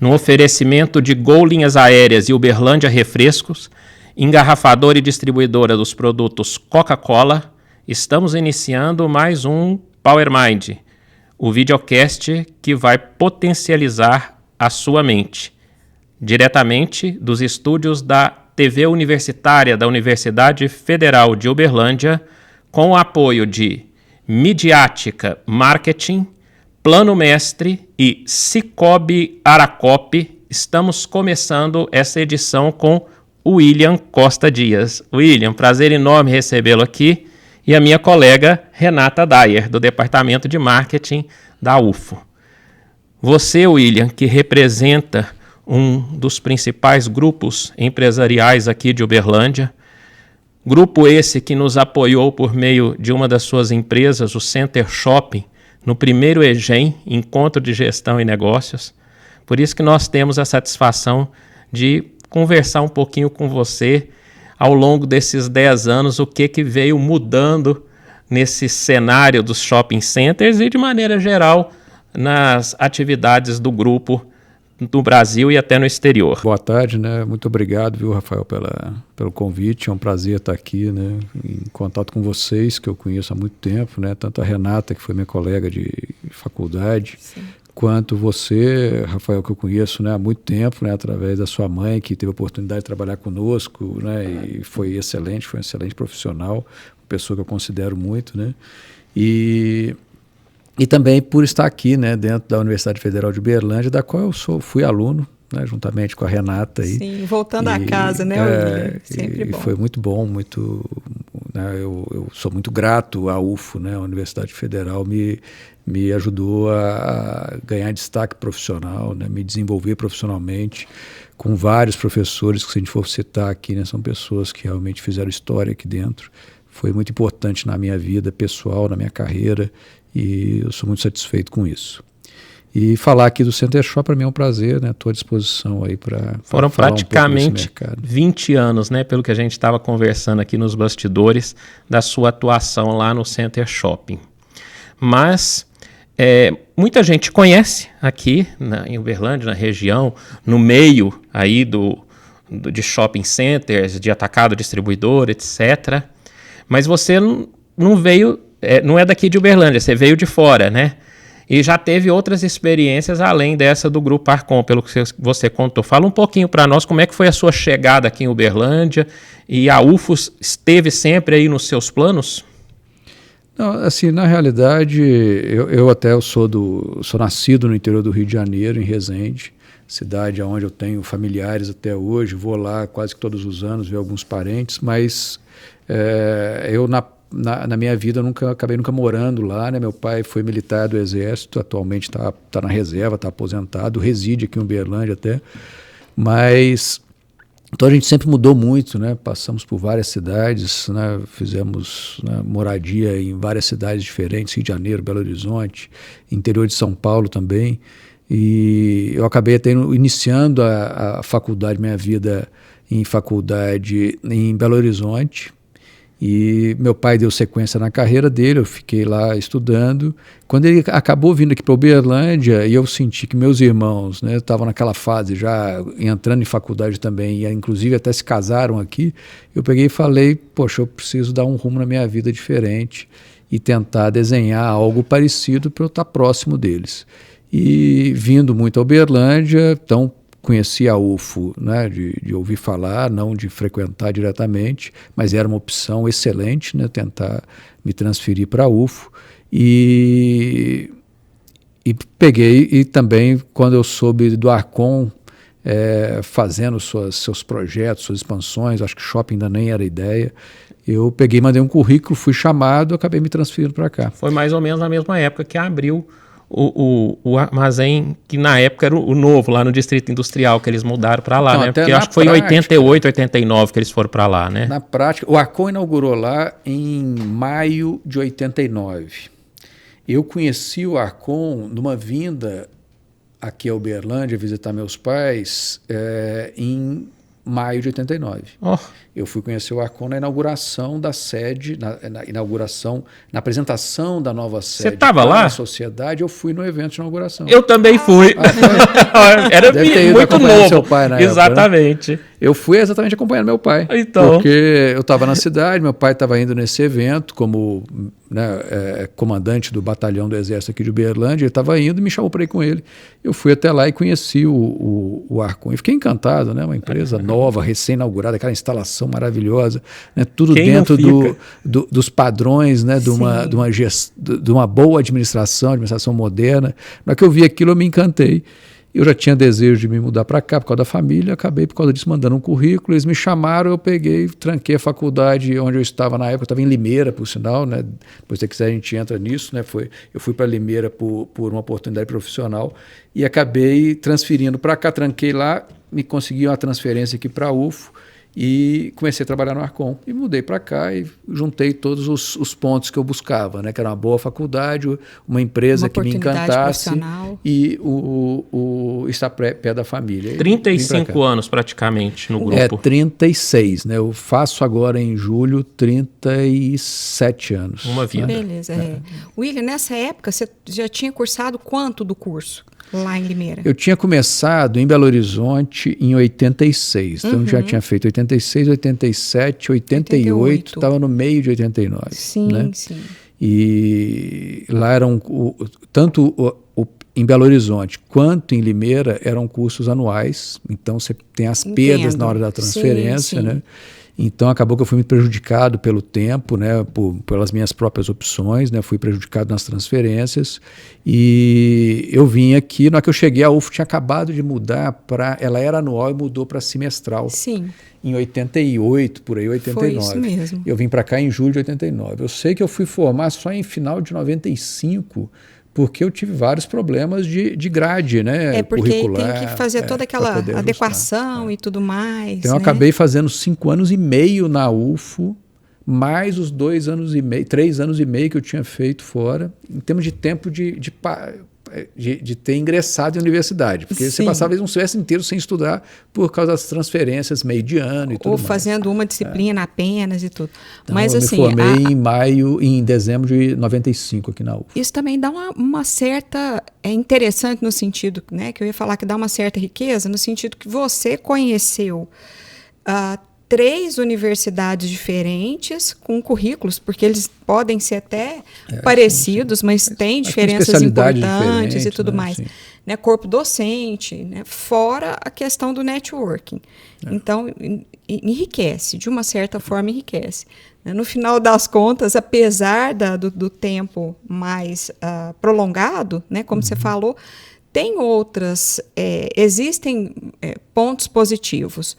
no oferecimento de Gol Linhas Aéreas e Uberlândia Refrescos, engarrafadora e distribuidora dos produtos Coca-Cola, estamos iniciando mais um Power Mind, o videocast que vai potencializar a sua mente. Diretamente dos estúdios da TV Universitária da Universidade Federal de Uberlândia, com o apoio de Midiática Marketing, Plano Mestre e Cicobi Aracop, estamos começando essa edição com o William Costa Dias. William, prazer enorme recebê-lo aqui, e a minha colega Renata Dyer, do Departamento de Marketing da UFO. Você, William, que representa um dos principais grupos empresariais aqui de Uberlândia, grupo esse que nos apoiou por meio de uma das suas empresas, o Center Shopping, no primeiro EGEM, Encontro de Gestão e Negócios. Por isso que nós temos a satisfação de conversar um pouquinho com você ao longo desses 10 anos, o que veio mudando nesse cenário dos shopping centers e, de maneira geral, nas atividades do grupo no Brasil e até no exterior. Boa tarde, né? Muito obrigado, viu, Rafael, pelo convite. É um prazer estar aqui, né, em contato com vocês, que eu conheço há muito tempo, né? Tanto a Renata, que foi minha colega de faculdade, sim, quanto você, Rafael, que eu conheço, né, há muito tempo, né, através da sua mãe, que teve a oportunidade de trabalhar conosco, né, e foi um excelente profissional, uma pessoa que eu considero muito, né? E também por estar aqui, né, dentro da Universidade Federal de Uberlândia, da qual eu fui aluno, né, juntamente com a Renata. Sim, voltando à casa, né, William? Sempre bom. Foi muito bom, né, eu sou muito grato à UFO, né, a Universidade Federal me ajudou a ganhar destaque profissional, né, me desenvolver profissionalmente, com vários professores que, se a gente for citar aqui, né, são pessoas que realmente fizeram história aqui dentro. Foi muito importante na minha vida pessoal, na minha carreira, e eu sou muito satisfeito com isso. E falar aqui do Center Shop para mim é um prazer, né? Estou à disposição aí para Foram praticamente 20 anos, né? Pelo que a gente estava conversando aqui nos bastidores, da sua atuação lá no Center Shopping. Mas muita gente conhece aqui em Uberlândia, na região, no meio aí de shopping centers, de atacado, distribuidor, etc. Mas você não veio... não é daqui de Uberlândia, você veio de fora, né? E já teve outras experiências além dessa do Grupo Arcon, pelo que você contou. Fala um pouquinho para nós como é que foi a sua chegada aqui em Uberlândia, e a UFO esteve sempre aí nos seus planos? Não, assim, na realidade, eu sou nascido no interior do Rio de Janeiro, em Resende, cidade onde eu tenho familiares até hoje, vou lá quase que todos os anos ver alguns parentes, mas eu na minha vida eu acabei nunca morando lá, né? Meu pai foi militar do Exército, atualmente tá na reserva, está aposentado, reside aqui em Uberlândia até, mas então a gente sempre mudou muito, né? Passamos por várias cidades, né? Fizemos, né, moradia em várias cidades diferentes, Rio de Janeiro, Belo Horizonte, interior de São Paulo também, e eu acabei até iniciando a faculdade, minha vida em faculdade em Belo Horizonte. E meu pai deu sequência na carreira dele, eu fiquei lá estudando. Quando ele acabou vindo aqui para Uberlândia, e eu senti que meus irmãos, né, estavam naquela fase já entrando em faculdade também, e inclusive até se casaram aqui, eu peguei e falei, poxa, eu preciso dar um rumo na minha vida diferente e tentar desenhar algo parecido para eu estar próximo deles. E vindo muito a Uberlândia, então conheci a UFO, né, de ouvir falar, não de frequentar diretamente, mas era uma opção excelente, né, tentar me transferir para a UFO. E peguei, e também quando eu soube do Arcon fazendo seus projetos, suas expansões, acho que shopping ainda nem era ideia, eu peguei, mandei um currículo, fui chamado, acabei me transferindo para cá. Foi mais ou menos na mesma época que abriu o armazém, que na época era o novo, lá no Distrito Industrial, que eles mudaram para lá, né? Porque eu acho que foi em 88, 89 que eles foram para lá, né? Na prática, o Arcon inaugurou lá em maio de 89. Eu conheci o Arcon numa vinda aqui a Uberlândia visitar meus pais em maio de 89. Oh. Eu fui conhecer o Arcon na inauguração da sede, na apresentação da nova sede. Você estava lá? Na sociedade, eu fui no evento de inauguração. Eu também fui. Era muito novo. Seu pai na exatamente. Época, né? Eu fui exatamente acompanhando meu pai. Então. Porque eu estava na cidade, meu pai estava indo nesse evento como comandante do batalhão do Exército aqui de Uberlândia. Ele estava indo e me chamou para ir com ele. Eu fui até lá e conheci o Arcon. E fiquei encantado, né? Uma empresa nova, recém-inaugurada, aquela instalação maravilhosa, né? Tudo Quem dentro dos padrões, né? de uma boa administração moderna. Na hora que eu vi aquilo, eu me encantei. Eu já tinha desejo de me mudar para cá por causa da família, acabei por causa disso mandando um currículo, eles me chamaram, eu peguei, tranquei a faculdade onde eu estava na época, eu estava em Limeira, por sinal, né? Depois se quiser a gente entra nisso, né? Eu fui para Limeira por uma oportunidade profissional e acabei transferindo para cá, tranquei lá, me consegui uma transferência aqui para a UFO, e comecei a trabalhar no Arcon. E mudei para cá e juntei todos os pontos que eu buscava, né? Que era uma boa faculdade, uma empresa que me encantasse e estar pé da família. 35 anos praticamente no grupo. 36, né? Eu faço agora em julho 37 anos. Uma vida. Beleza. William, nessa época você já tinha cursado quanto do curso? Lá em Limeira? Eu tinha começado em Belo Horizonte em 86. Então, já tinha feito 86, 87, 88. Estava no meio de 89. Sim, né? sim. E lá eram, em Belo Horizonte quanto em Limeira, eram cursos anuais. Então, você tem as perdas na hora da transferência, sim. né? Então, acabou que eu fui muito prejudicado pelo tempo, né, pelas minhas próprias opções, né, fui prejudicado nas transferências e eu vim aqui, na hora que eu cheguei, a UFO tinha acabado de mudar ela era anual e mudou para semestral. Sim. Em 88, por aí, 89. Foi isso mesmo. Eu vim para cá em julho de 89. Eu sei que eu fui formar só em final de 95, porque eu tive vários problemas de grade, né? Porque curricular, tem que fazer toda aquela adequação e tudo mais. Então, eu acabei fazendo 5 anos e meio na UFO, mais os 2 anos e meio, 3 anos e meio que eu tinha feito fora, em termos de tempo de ter ingressado em universidade. Porque você passava um semestre inteiro sem estudar por causa das transferências meio de ano e tudo mais. Ou fazendo uma disciplina apenas e tudo. Então, mas, eu assim, me formei em dezembro de 95 aqui na UFO. Isso também dá uma certa... É interessante no sentido, né, que eu ia falar que dá uma certa riqueza, no sentido que você conheceu 3 universidades diferentes com currículos, porque eles podem ser até parecidos, sim. Mas têm diferenças importantes e tudo mais. Né, corpo docente, né, fora a questão do networking. Então, enriquece, de uma certa forma enriquece. No final das contas, apesar do tempo mais prolongado, né, como você falou, tem outras, existem pontos positivos,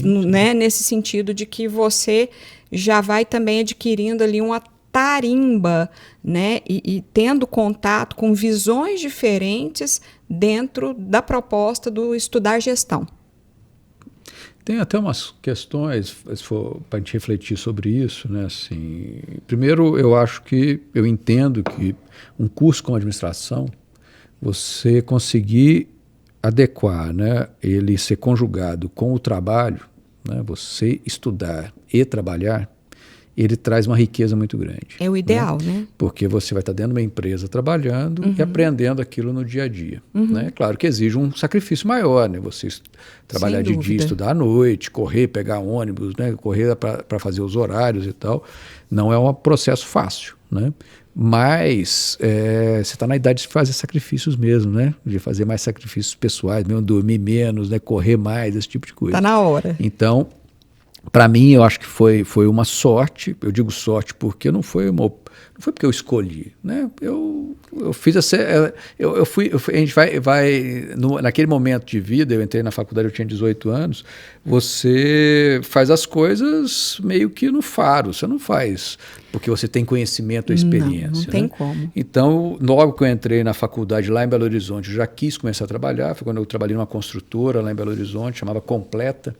né, nesse sentido de que você já vai também adquirindo ali uma tarimba, né, e tendo contato com visões diferentes dentro da proposta do estudar gestão. Tem até umas questões, se for para a gente refletir sobre isso, né? Assim, primeiro, eu entendo que um curso com administração, você conseguir adequar, né, ele ser conjugado com o trabalho, né, você estudar e trabalhar, ele traz uma riqueza muito grande. É o ideal, né? Porque você vai estar dentro de uma empresa trabalhando e aprendendo aquilo no dia a dia. Né? Claro que exige um sacrifício maior, né? Você trabalhar de dia, estudar à noite, correr, pegar ônibus, né? Correr para fazer os horários e tal. Não é um processo fácil, né? Mas você está na idade de fazer sacrifícios mesmo, né? De fazer mais sacrifícios pessoais, mesmo dormir menos, né? Correr mais, esse tipo de coisa. Está na hora. Então, para mim, eu acho que foi uma sorte. Eu digo sorte porque não foi porque eu escolhi, né? Eu fiz a gente naquele momento de vida, eu entrei na faculdade, eu tinha 18 anos, você faz as coisas meio que no faro, você não faz porque você tem conhecimento ou experiência. Não tem como. Então, logo que eu entrei na faculdade lá em Belo Horizonte, eu já quis começar a trabalhar, foi quando eu trabalhei numa construtora lá em Belo Horizonte, chamava Completa.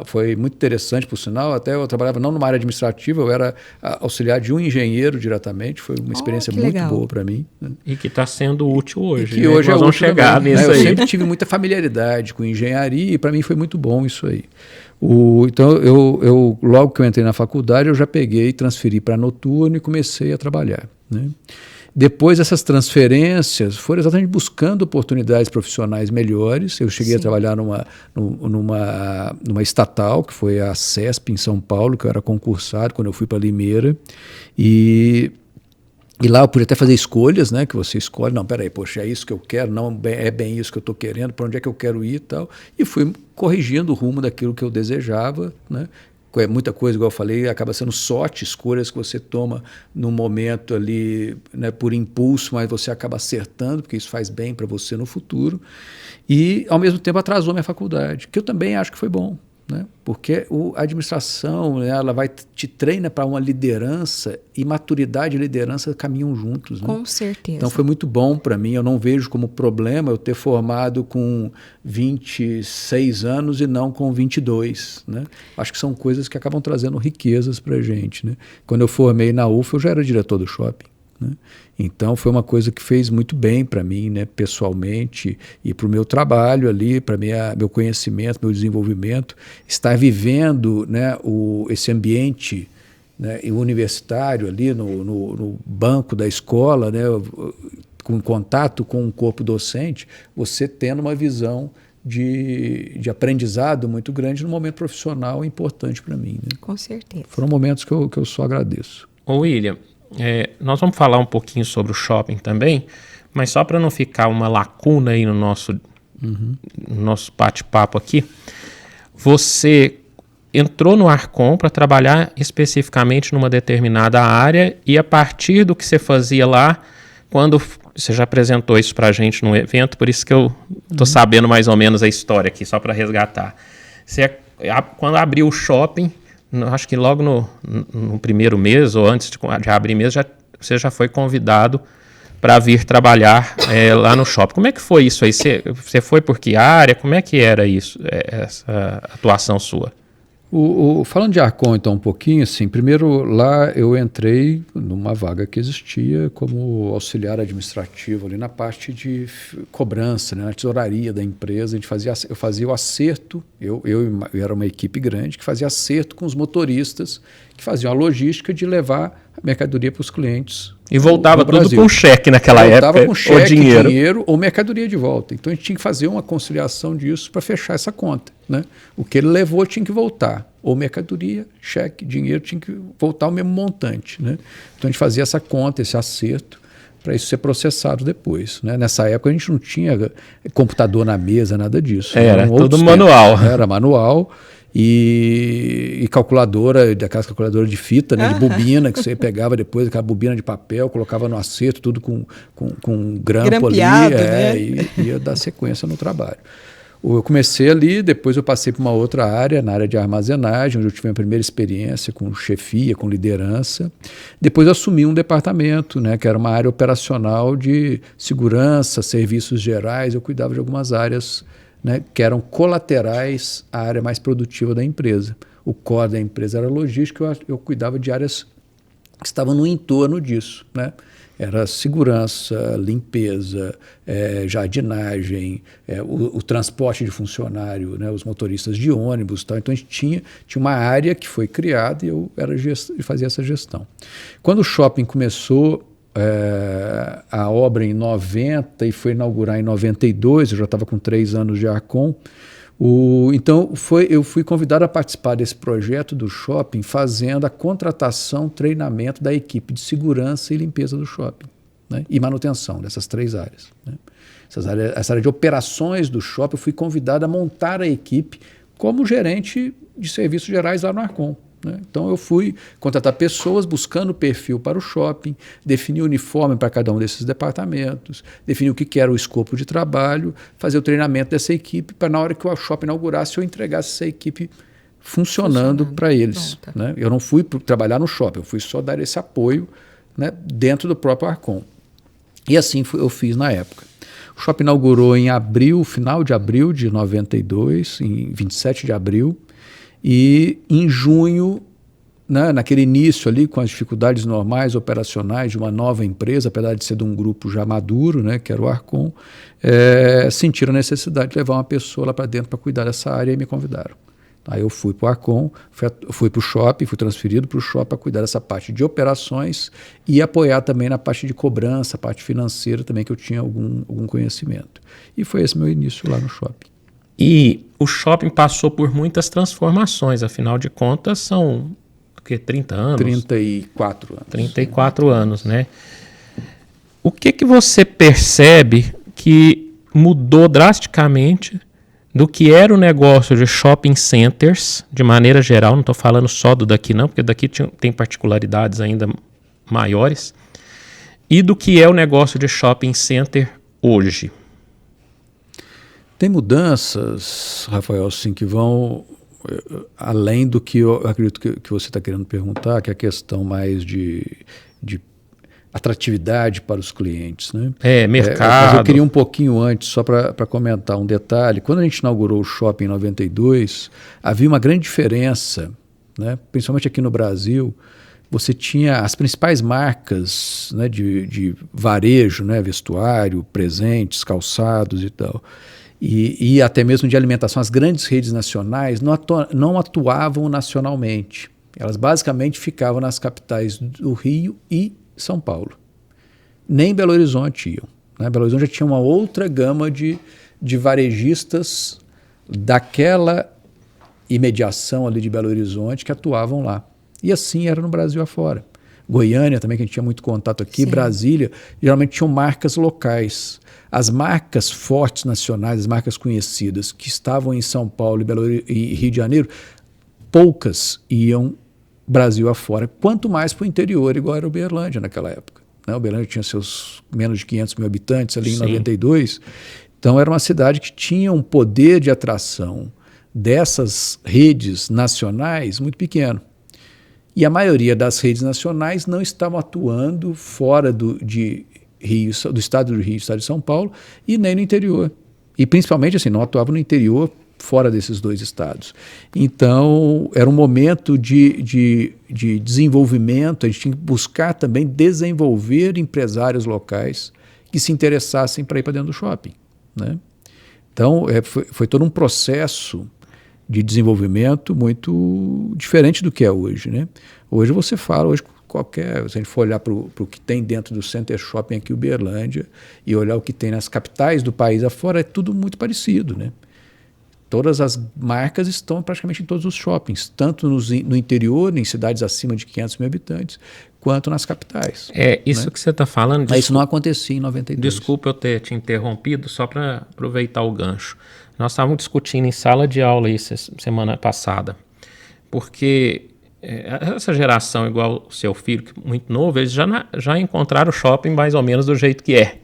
Foi muito interessante, por sinal. Até eu trabalhava não numa área administrativa, eu era auxiliar de um engenheiro engenheiro diretamente, foi uma experiência muito legal. Boa para mim. Né? E que está sendo útil hoje. E que hoje nós vamos chegar também, nisso né? aí. Eu sempre tive muita familiaridade com engenharia e para mim foi muito bom isso aí. Então, eu logo que eu entrei na faculdade, eu já peguei, transferi para noturno e comecei a trabalhar. Né? Depois, essas transferências foram exatamente buscando oportunidades profissionais melhores. Eu cheguei a trabalhar numa estatal, que foi a CESP, em São Paulo, que eu era concursado quando eu fui para Limeira. E lá eu podia até fazer escolhas, né? Que você escolhe, não, peraí, poxa, é isso que eu quero, não é bem isso que eu estou querendo, para onde é que eu quero ir e tal. E fui corrigindo o rumo daquilo que eu desejava, né? Muita coisa, igual eu falei, acaba sendo sorte, escolhas que você toma no momento ali, né, por impulso, mas você acaba acertando, porque isso faz bem para você no futuro. E, ao mesmo tempo, atrasou minha faculdade, que eu também acho que foi bom. Né? Porque a administração, né, ela te treina para uma liderança e maturidade e liderança caminham juntos. Né? Com certeza. Então foi muito bom para mim. Eu não vejo como problema eu ter formado com 26 anos e não com 22. Né? Acho que são coisas que acabam trazendo riquezas para a gente. Né? Quando eu formei na UFA, eu já era diretor do shopping. Né? Então foi uma coisa que fez muito bem para mim, né, pessoalmente, e para o meu trabalho ali, para meu conhecimento, meu desenvolvimento, estar vivendo, né, esse ambiente, né, universitário ali no banco da escola, né, com contato com o corpo docente, você tendo uma visão de aprendizado muito grande no momento profissional importante para mim. Né? Com certeza. Foram momentos que eu só agradeço. Ô William, nós vamos falar um pouquinho sobre o shopping também, mas só para não ficar uma lacuna aí no nosso bate-papo aqui, você entrou no Arcon para trabalhar especificamente numa determinada área e a partir do que você fazia lá, quando você já apresentou isso para a gente no evento, por isso que eu estou sabendo mais ou menos a história aqui, só para resgatar. Quando abriu o shopping, acho que logo no primeiro mês ou antes de abrir mesmo, você já foi convidado para vir trabalhar lá no shopping. Como é que foi isso aí? Você foi por que área? Como é que era isso, essa atuação sua? Falando de Arcon, então, um pouquinho, assim, primeiro lá eu entrei numa vaga que existia como auxiliar administrativo ali na parte de cobrança, né, na tesouraria da empresa. Eu fazia o acerto, eu era uma equipe grande que fazia acerto com os motoristas que faziam a logística de levar a mercadoria para os clientes. E voltava tudo com cheque naquela época, voltava com cheque, ou dinheiro ou mercadoria de volta. Então a gente tinha que fazer uma conciliação disso para fechar essa conta. Né? O que ele levou tinha que voltar. Ou mercadoria, cheque, dinheiro, tinha que voltar o mesmo montante. Né? Então a gente fazia essa conta, esse acerto, para isso ser processado depois. Né? Nessa época a gente não tinha computador na mesa, nada disso. Era tudo manual. Era manual. E calculadora, daquelas calculadoras de fita, né, de bobina, que você pegava depois, aquela bobina de papel, colocava no acerto, tudo com grampo ali, né? E ia dar sequência no trabalho. Eu comecei ali, depois eu passei para uma outra área, na área de armazenagem, onde eu tive a primeira experiência com chefia, com liderança. Depois eu assumi um departamento, né, que era uma área operacional de segurança, serviços gerais, eu cuidava de algumas áreas, né, que eram colaterais à área mais produtiva da empresa. O core da empresa era logística, eu cuidava de áreas que estavam no entorno disso. Né? Era segurança, limpeza, jardinagem, o transporte de funcionário, né, os motoristas de ônibus. Tal. Então a gente tinha uma área que foi criada e eu fazia essa gestão. Quando o shopping começou, a obra em 90 e foi inaugurar em 92, eu já estava com 3 anos de Arcon. Então eu fui convidado a participar desse projeto do shopping, fazendo a contratação, treinamento da equipe de segurança e limpeza do shopping, né? E manutenção dessas 3 áreas. Né? Essa área de operações do shopping, eu fui convidado a montar a equipe como gerente de serviços gerais lá no Arcon. Né? Então eu fui contratar pessoas buscando perfil para o shopping, definir o uniforme para cada um desses departamentos, definir o que era o escopo de trabalho, fazer o treinamento dessa equipe para na hora que o shopping inaugurasse eu entregasse essa equipe funcionando para eles. Né? Eu não fui trabalhar no shopping, eu fui só dar esse apoio, né, dentro do próprio Arcon. E assim eu fiz na época. O shopping inaugurou em final de abril de 92, em 27 de abril, e em junho né, naquele início ali, com as dificuldades normais, operacionais de uma nova empresa, apesar de ser de um grupo já maduro, né, que era o Arcon, sentiram a necessidade de levar uma pessoa lá para dentro para cuidar dessa área e me convidaram. Aí eu fui para o Arcon, fui para o shopping, fui transferido para o shopping para cuidar dessa parte de operações e apoiar também na parte de cobrança, parte financeira também, que eu tinha algum conhecimento. E foi esse meu início lá no shopping. E o shopping passou por muitas transformações, afinal de contas são 30 anos? 34 anos. 34 anos, né? O que você percebe que mudou drasticamente do que era o negócio de shopping centers, de maneira geral, não estou falando só do daqui não, porque daqui tem particularidades ainda maiores, e do que é o negócio de shopping center hoje? Tem mudanças, Rafael, sim, que vão além do que eu acredito que você está querendo perguntar, que é a questão mais de atratividade para os clientes, né? Mercado. Mas eu queria um pouquinho antes, só para comentar um detalhe. Quando a gente inaugurou o shopping em 92, havia uma grande diferença, né? Principalmente aqui no Brasil. Você tinha as principais marcas, né, de varejo, né, vestuário, presentes, calçados e tal, e até mesmo de alimentação. As grandes redes nacionais não atuavam nacionalmente. Elas basicamente ficavam nas capitais do Rio e São Paulo. Nem Belo Horizonte iam, né? Belo Horizonte já tinha uma outra gama de varejistas daquela imediação ali de Belo Horizonte que atuavam lá. E assim era no Brasil afora. Goiânia também, que a gente tinha muito contato aqui, sim. Brasília, geralmente tinham marcas locais. As marcas fortes nacionais, as marcas conhecidas que estavam em São Paulo e Rio de Janeiro, poucas iam Brasil afora, quanto mais para o interior, igual era Uberlândia naquela época. Né? Uberlândia tinha seus menos de 500 mil habitantes ali em 92, então era uma cidade que tinha um poder de atração dessas redes nacionais muito pequeno. E a maioria das redes nacionais não estavam atuando fora do estado do Rio, do estado de São Paulo, e nem no interior. E principalmente assim, não atuavam no interior, fora desses dois estados. Então, era um momento de desenvolvimento, a gente tinha que buscar também desenvolver empresários locais que se interessassem para ir para dentro do shopping, né? Então, foi todo um processo de desenvolvimento muito diferente do que é hoje, né? Hoje você fala, se a gente for olhar para o que tem dentro do Center Shopping aqui em Uberlândia e olhar o que tem nas capitais do país afora, é tudo muito parecido, né? Todas as marcas estão praticamente em todos os shoppings, tanto no interior, em cidades acima de 500 mil habitantes, quanto nas capitais. Isso, né? Que você está falando... Mas isso não acontecia em 92. Desculpa eu ter te interrompido, só para aproveitar o gancho. Nós estávamos discutindo em sala de aula isso semana passada, porque essa geração, igual o seu filho, muito novo, eles já encontraram o shopping mais ou menos do jeito que é.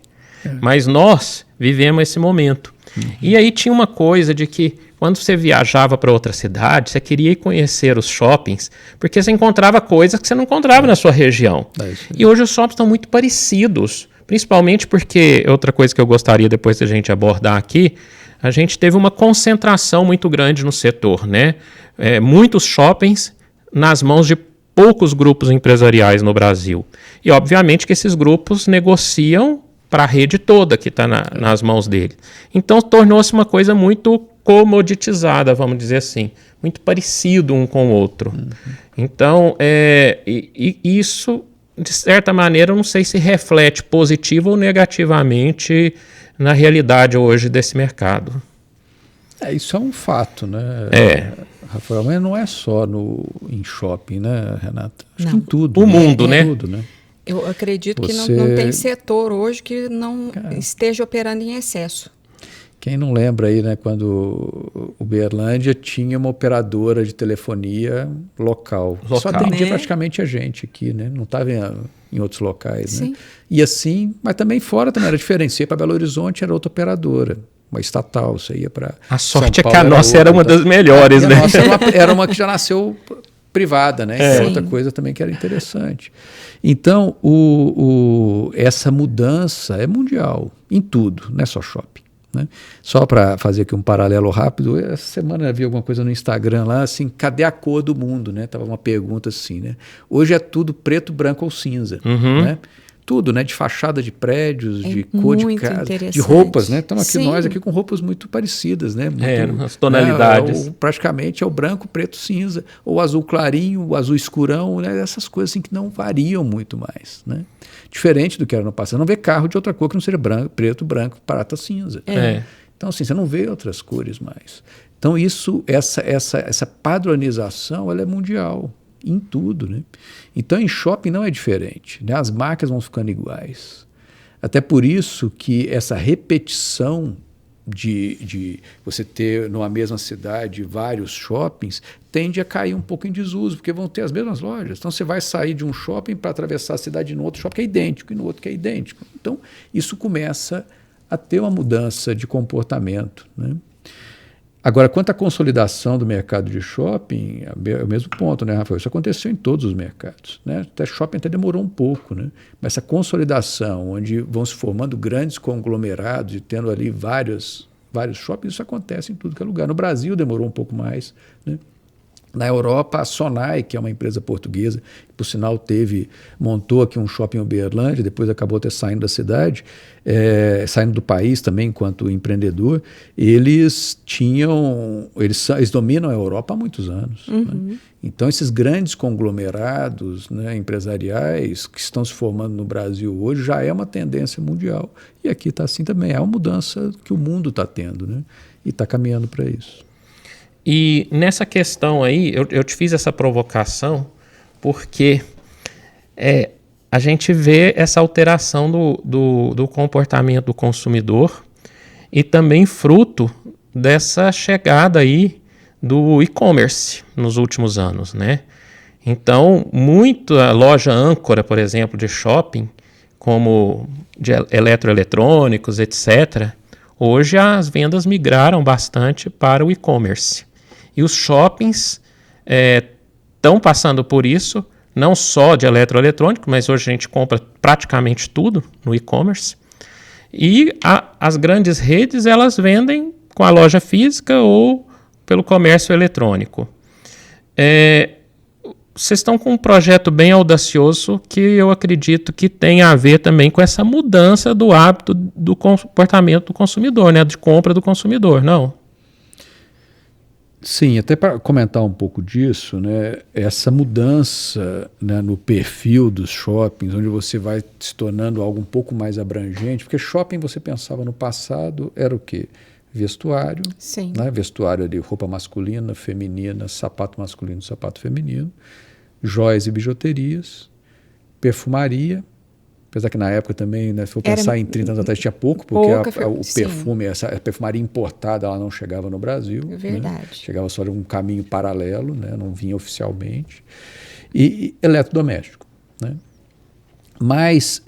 Mas nós vivemos esse momento. E aí tinha uma coisa de que quando você viajava para outra cidade, você queria ir conhecer os shoppings, porque você encontrava coisas que você não encontrava na sua região. E hoje os shoppings estão muito parecidos, principalmente porque, outra coisa que eu gostaria depois da gente abordar aqui, a gente teve uma concentração muito grande no setor, né? Muitos shoppings nas mãos de poucos grupos empresariais no Brasil. E obviamente que esses grupos negociam para a rede toda que está nas mãos dele. Então tornou-se uma coisa muito comoditizada, vamos dizer assim, muito parecido um com o outro. Então, isso, de certa maneira, eu não sei se reflete positivo ou negativamente na realidade hoje desse mercado. Isso é um fato, né, Rafael? Mas não é só em shopping, né, Renata? Acho que em tudo. O mundo, né? Tudo, né? Eu acredito que não tem setor hoje que não esteja operando em excesso. Quem não lembra aí, né, quando Uberlândia tinha uma operadora de telefonia local. Só atendia praticamente a gente aqui, né? Não estava em outros locais, né? E assim, mas também fora também era diferente. Você ia para Belo Horizonte, era outra operadora, uma estatal. Você ia para A sorte é que a nossa era uma das melhores, né? A nossa era uma que já nasceu privada, né? Que é outra coisa também que era interessante. Então, essa mudança é mundial, em tudo, não é só shopping, né? Só para fazer aqui um paralelo rápido, essa semana eu vi alguma coisa no Instagram lá, assim, cadê a cor do mundo, né? Tava uma pergunta assim, né? Hoje é tudo preto, branco ou cinza, né? Tudo, né? De fachada de prédios, de cor de casa, de roupas, né? Estamos aqui nós aqui com roupas muito parecidas, né? Muito, as tonalidades. Praticamente é o branco, preto, cinza, ou azul clarinho, o azul escurão, né? Essas coisas assim que não variam muito mais, né? Diferente do que era no passado. Você não vê carro de outra cor que não seja branco, preto, branco, prata, cinza. Então, assim, você não vê outras cores mais. Então, essa padronização, ela é mundial. Em tudo, né? Então, em shopping não é diferente, né? As marcas vão ficando iguais. Até por isso que essa repetição de você ter numa mesma cidade vários shoppings tende a cair um pouco em desuso, porque vão ter as mesmas lojas. Então, você vai sair de um shopping para atravessar a cidade no outro shopping que é idêntico e no outro que é idêntico. Então, isso começa a ter uma mudança de comportamento, né? Agora, quanto à consolidação do mercado de shopping, é o mesmo ponto, né, Rafael? Isso aconteceu em todos os mercados, né? Até shopping até demorou um pouco, né? Mas essa consolidação, onde vão se formando grandes conglomerados e tendo ali vários shoppings, isso acontece em tudo que é lugar. No Brasil demorou um pouco mais, né? Na Europa, a Sonai, que é uma empresa portuguesa, que por sinal montou aqui um shopping em Uberlândia, depois acabou até saindo da cidade, saindo do país também enquanto empreendedor, eles dominam a Europa há muitos anos, né? Então, esses grandes conglomerados, né, empresariais que estão se formando no Brasil hoje já é uma tendência mundial. E aqui está assim também, é uma mudança que o mundo está tendo, né? E está caminhando para isso. E nessa questão aí, eu te fiz essa provocação porque a gente vê essa alteração do comportamento do consumidor e também fruto dessa chegada aí do e-commerce nos últimos anos, né? Então, muita loja âncora, por exemplo, de shopping, como de eletroeletrônicos, etc., hoje as vendas migraram bastante para o e-commerce. E os shoppings estão passando por isso, não só de eletroeletrônico, mas hoje a gente compra praticamente tudo no e-commerce. E as grandes redes, elas vendem com a loja física ou pelo comércio eletrônico. Vocês estão com um projeto bem audacioso que eu acredito que tem a ver também com essa mudança do hábito do comportamento do consumidor, né? De compra do consumidor, não? Sim, até para comentar um pouco disso, né, essa mudança, né, no perfil dos shoppings, onde você vai se tornando algo um pouco mais abrangente, porque shopping você pensava no passado era o quê? Vestuário, né, vestuário de roupa masculina, feminina, sapato masculino, sapato feminino, joias e bijuterias, perfumaria, apesar que na época também, né, se for pensar em 30 anos atrás, tinha pouco, porque o perfume, a perfumaria importada, ela não chegava no Brasil. É verdade. Né? Chegava só de um caminho paralelo, né? Não vinha oficialmente. E eletrodoméstico, né? Mas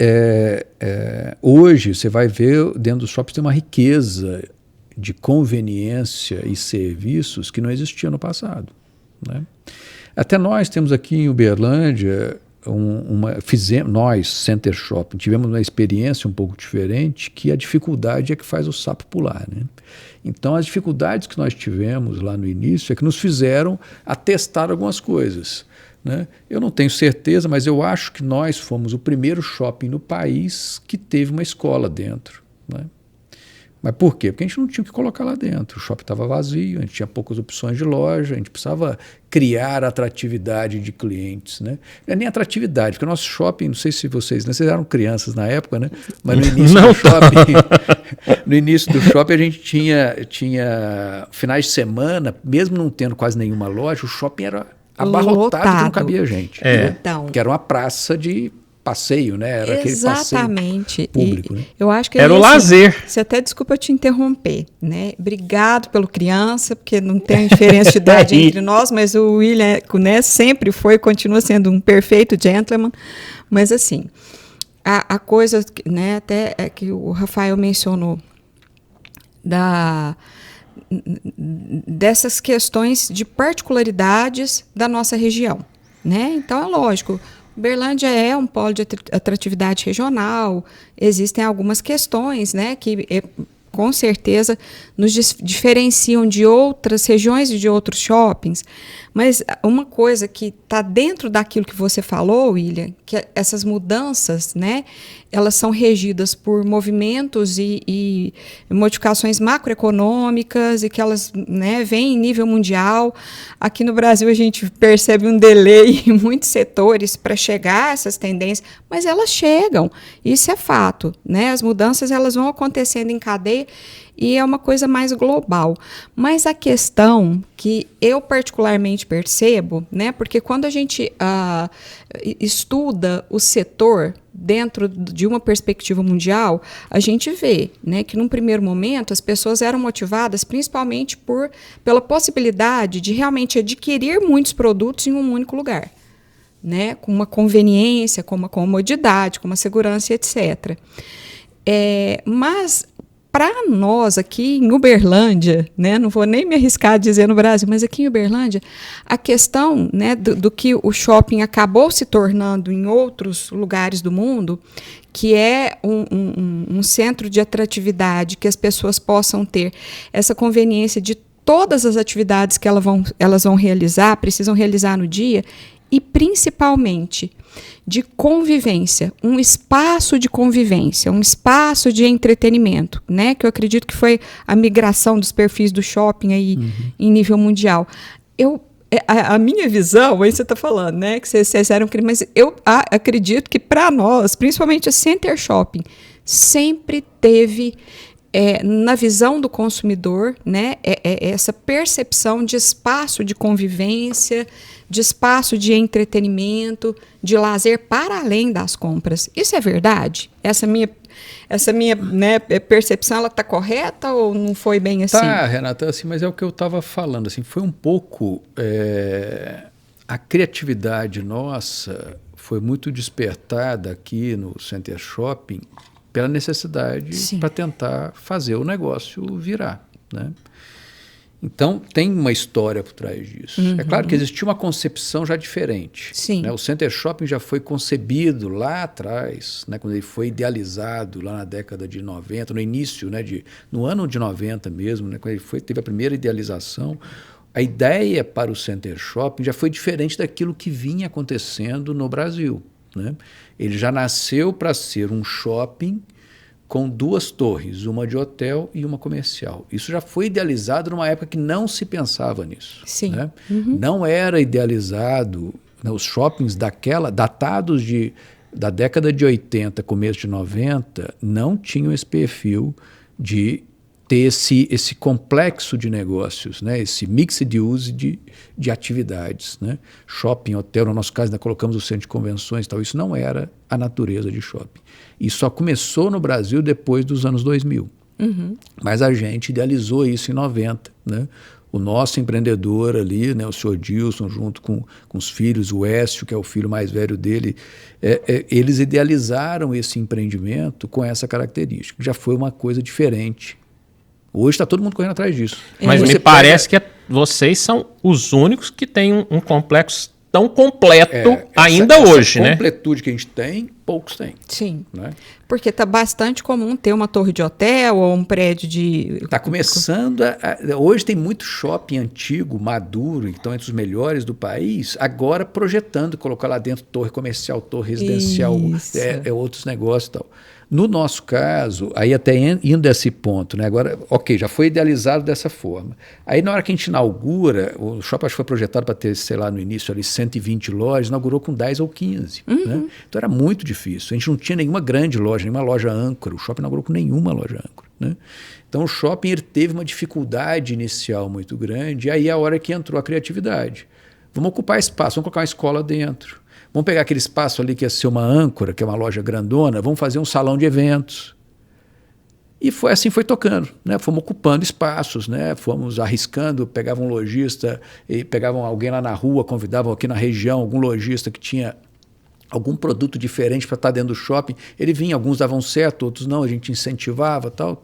hoje você vai ver dentro dos shoppings tem uma riqueza de conveniência e serviços que não existia no passado, né? Até nós temos aqui em Uberlândia nós, Center Shopping, tivemos uma experiência um pouco diferente, que a dificuldade é que faz o sapo pular, né? Então, as dificuldades que nós tivemos lá no início é que nos fizeram a testar algumas coisas, né? Eu não tenho certeza, mas eu acho que nós fomos o primeiro shopping no país que teve uma escola dentro, né? Mas por quê? Porque a gente não tinha o que colocar lá dentro. O shopping estava vazio, a gente tinha poucas opções de loja, a gente precisava criar atratividade de clientes, né? Não é nem atratividade, porque o nosso shopping, não sei se vocês eram crianças na época, né? Mas no início do shopping, no início do shopping a gente tinha finais de semana, mesmo não tendo quase nenhuma loja, o shopping era abarrotado que não cabia gente. Então, que era uma praça de passeio, né? Era exatamente. Aquele passeio público, né? Eu acho que era o lazer. Você até desculpa eu te interromper, né? Obrigado pelo criança, porque não tem diferença de idade entre nós, mas o William, né, sempre foi e continua sendo um perfeito gentleman. Mas assim, a coisa, né, até é que o Rafael mencionou dessas questões de particularidades da nossa região, né? Então é lógico. Uberlândia é um polo de atratividade regional, existem algumas questões, né, que com certeza nos diferenciam de outras regiões e de outros shoppings. Mas uma coisa que está dentro daquilo que você falou, William, que essas mudanças, né, elas são regidas por movimentos e modificações macroeconômicas e que elas, né, vêm em nível mundial. Aqui no Brasil a gente percebe um delay em muitos setores para chegar a essas tendências, mas elas chegam, isso é fato, né? As mudanças elas vão acontecendo em cadeia e é uma coisa mais global. Mas a questão que eu particularmente percebo, né, porque quando a gente estuda o setor dentro de uma perspectiva mundial, a gente vê, né, que num primeiro momento as pessoas eram motivadas principalmente pela possibilidade de realmente adquirir muitos produtos em um único lugar, né, com uma conveniência, com uma comodidade, com uma segurança, etc. Mas para nós aqui em Uberlândia, né, não vou nem me arriscar a dizer no Brasil, mas aqui em Uberlândia, a questão, né, do que o shopping acabou se tornando em outros lugares do mundo, que é um centro de atratividade, que as pessoas possam ter essa conveniência de todas as atividades que elas vão realizar, precisam realizar no dia, e principalmente de convivência, um espaço de convivência, um espaço de entretenimento, né? Que eu acredito que foi a migração dos perfis do shopping aí em nível mundial. A minha visão, aí você está falando, né? Que vocês eram, mas eu acredito que para nós, principalmente a Center Shopping, sempre teve na visão do consumidor, né, essa percepção de espaço de convivência, de espaço de entretenimento, de lazer para além das compras. Isso é verdade? Essa minha né, percepção, ela está correta ou não foi bem assim? Tá, Renata, assim, mas é o que eu estava falando. Assim, foi um pouco... a criatividade nossa foi muito despertada aqui no Center Shopping pela necessidade para tentar fazer o negócio virar, né? Então, tem uma história por trás disso. É claro que existia uma concepção já diferente. Né? O Center Shopping já foi concebido lá atrás, né, quando ele foi idealizado lá na década de 90, no início, né, no ano de 90 mesmo, né, quando ele teve a primeira idealização. A ideia para o Center Shopping já foi diferente daquilo que vinha acontecendo no Brasil, né? Ele já nasceu para ser um shopping com 2 torres, uma de hotel e uma comercial. Isso já foi idealizado numa época que não se pensava nisso. Né? Não era idealizado, né, os shoppings datados da década de 80, começo de 90, não tinham esse perfil de ter esse complexo de negócios, né? Esse mixed use de atividades. Né? Shopping, hotel, no nosso caso, ainda colocamos o centro de convenções e tal. Isso não era a natureza de shopping. E só começou no Brasil depois dos anos 2000. Mas a gente idealizou isso em 90. Né? O nosso empreendedor ali, né, o senhor Dilson, junto com os filhos, o Écio, que é o filho mais velho dele, eles idealizaram esse empreendimento com essa característica. Já foi uma coisa diferente. Hoje está todo mundo correndo atrás disso. Mas me parece que vocês são os únicos que têm um complexo tão completo ainda hoje, né? A completude que a gente tem, poucos têm. Sim. Né? Porque está bastante comum ter uma torre de hotel ou um prédio de... Está começando hoje tem muito shopping antigo, maduro, então entre os melhores do país, agora projetando, colocar lá dentro torre comercial, torre residencial, outros negócios e tal. No nosso caso, aí até indo a esse ponto, né? Agora, ok, já foi idealizado dessa forma. Aí na hora que a gente inaugura, o shopping acho que foi projetado para ter, sei lá, no início ali 120 lojas, inaugurou com 10 ou 15. Né? Então era muito difícil. A gente não tinha nenhuma grande loja, nenhuma loja âncora. O shopping inaugurou com nenhuma loja âncora. Né? Então o shopping ele teve uma dificuldade inicial muito grande, e aí é a hora que entrou a criatividade. Vamos ocupar espaço, vamos colocar uma escola dentro. Vamos pegar aquele espaço ali que ia ser uma âncora, que é uma loja grandona, vamos fazer um salão de eventos. E foi tocando, né? Fomos ocupando espaços, né? Fomos arriscando, pegavam um lojista, e pegavam alguém lá na rua, convidavam aqui na região, algum lojista que tinha algum produto diferente para estar dentro do shopping. Ele vinha, alguns davam certo, outros não, a gente incentivava, tal.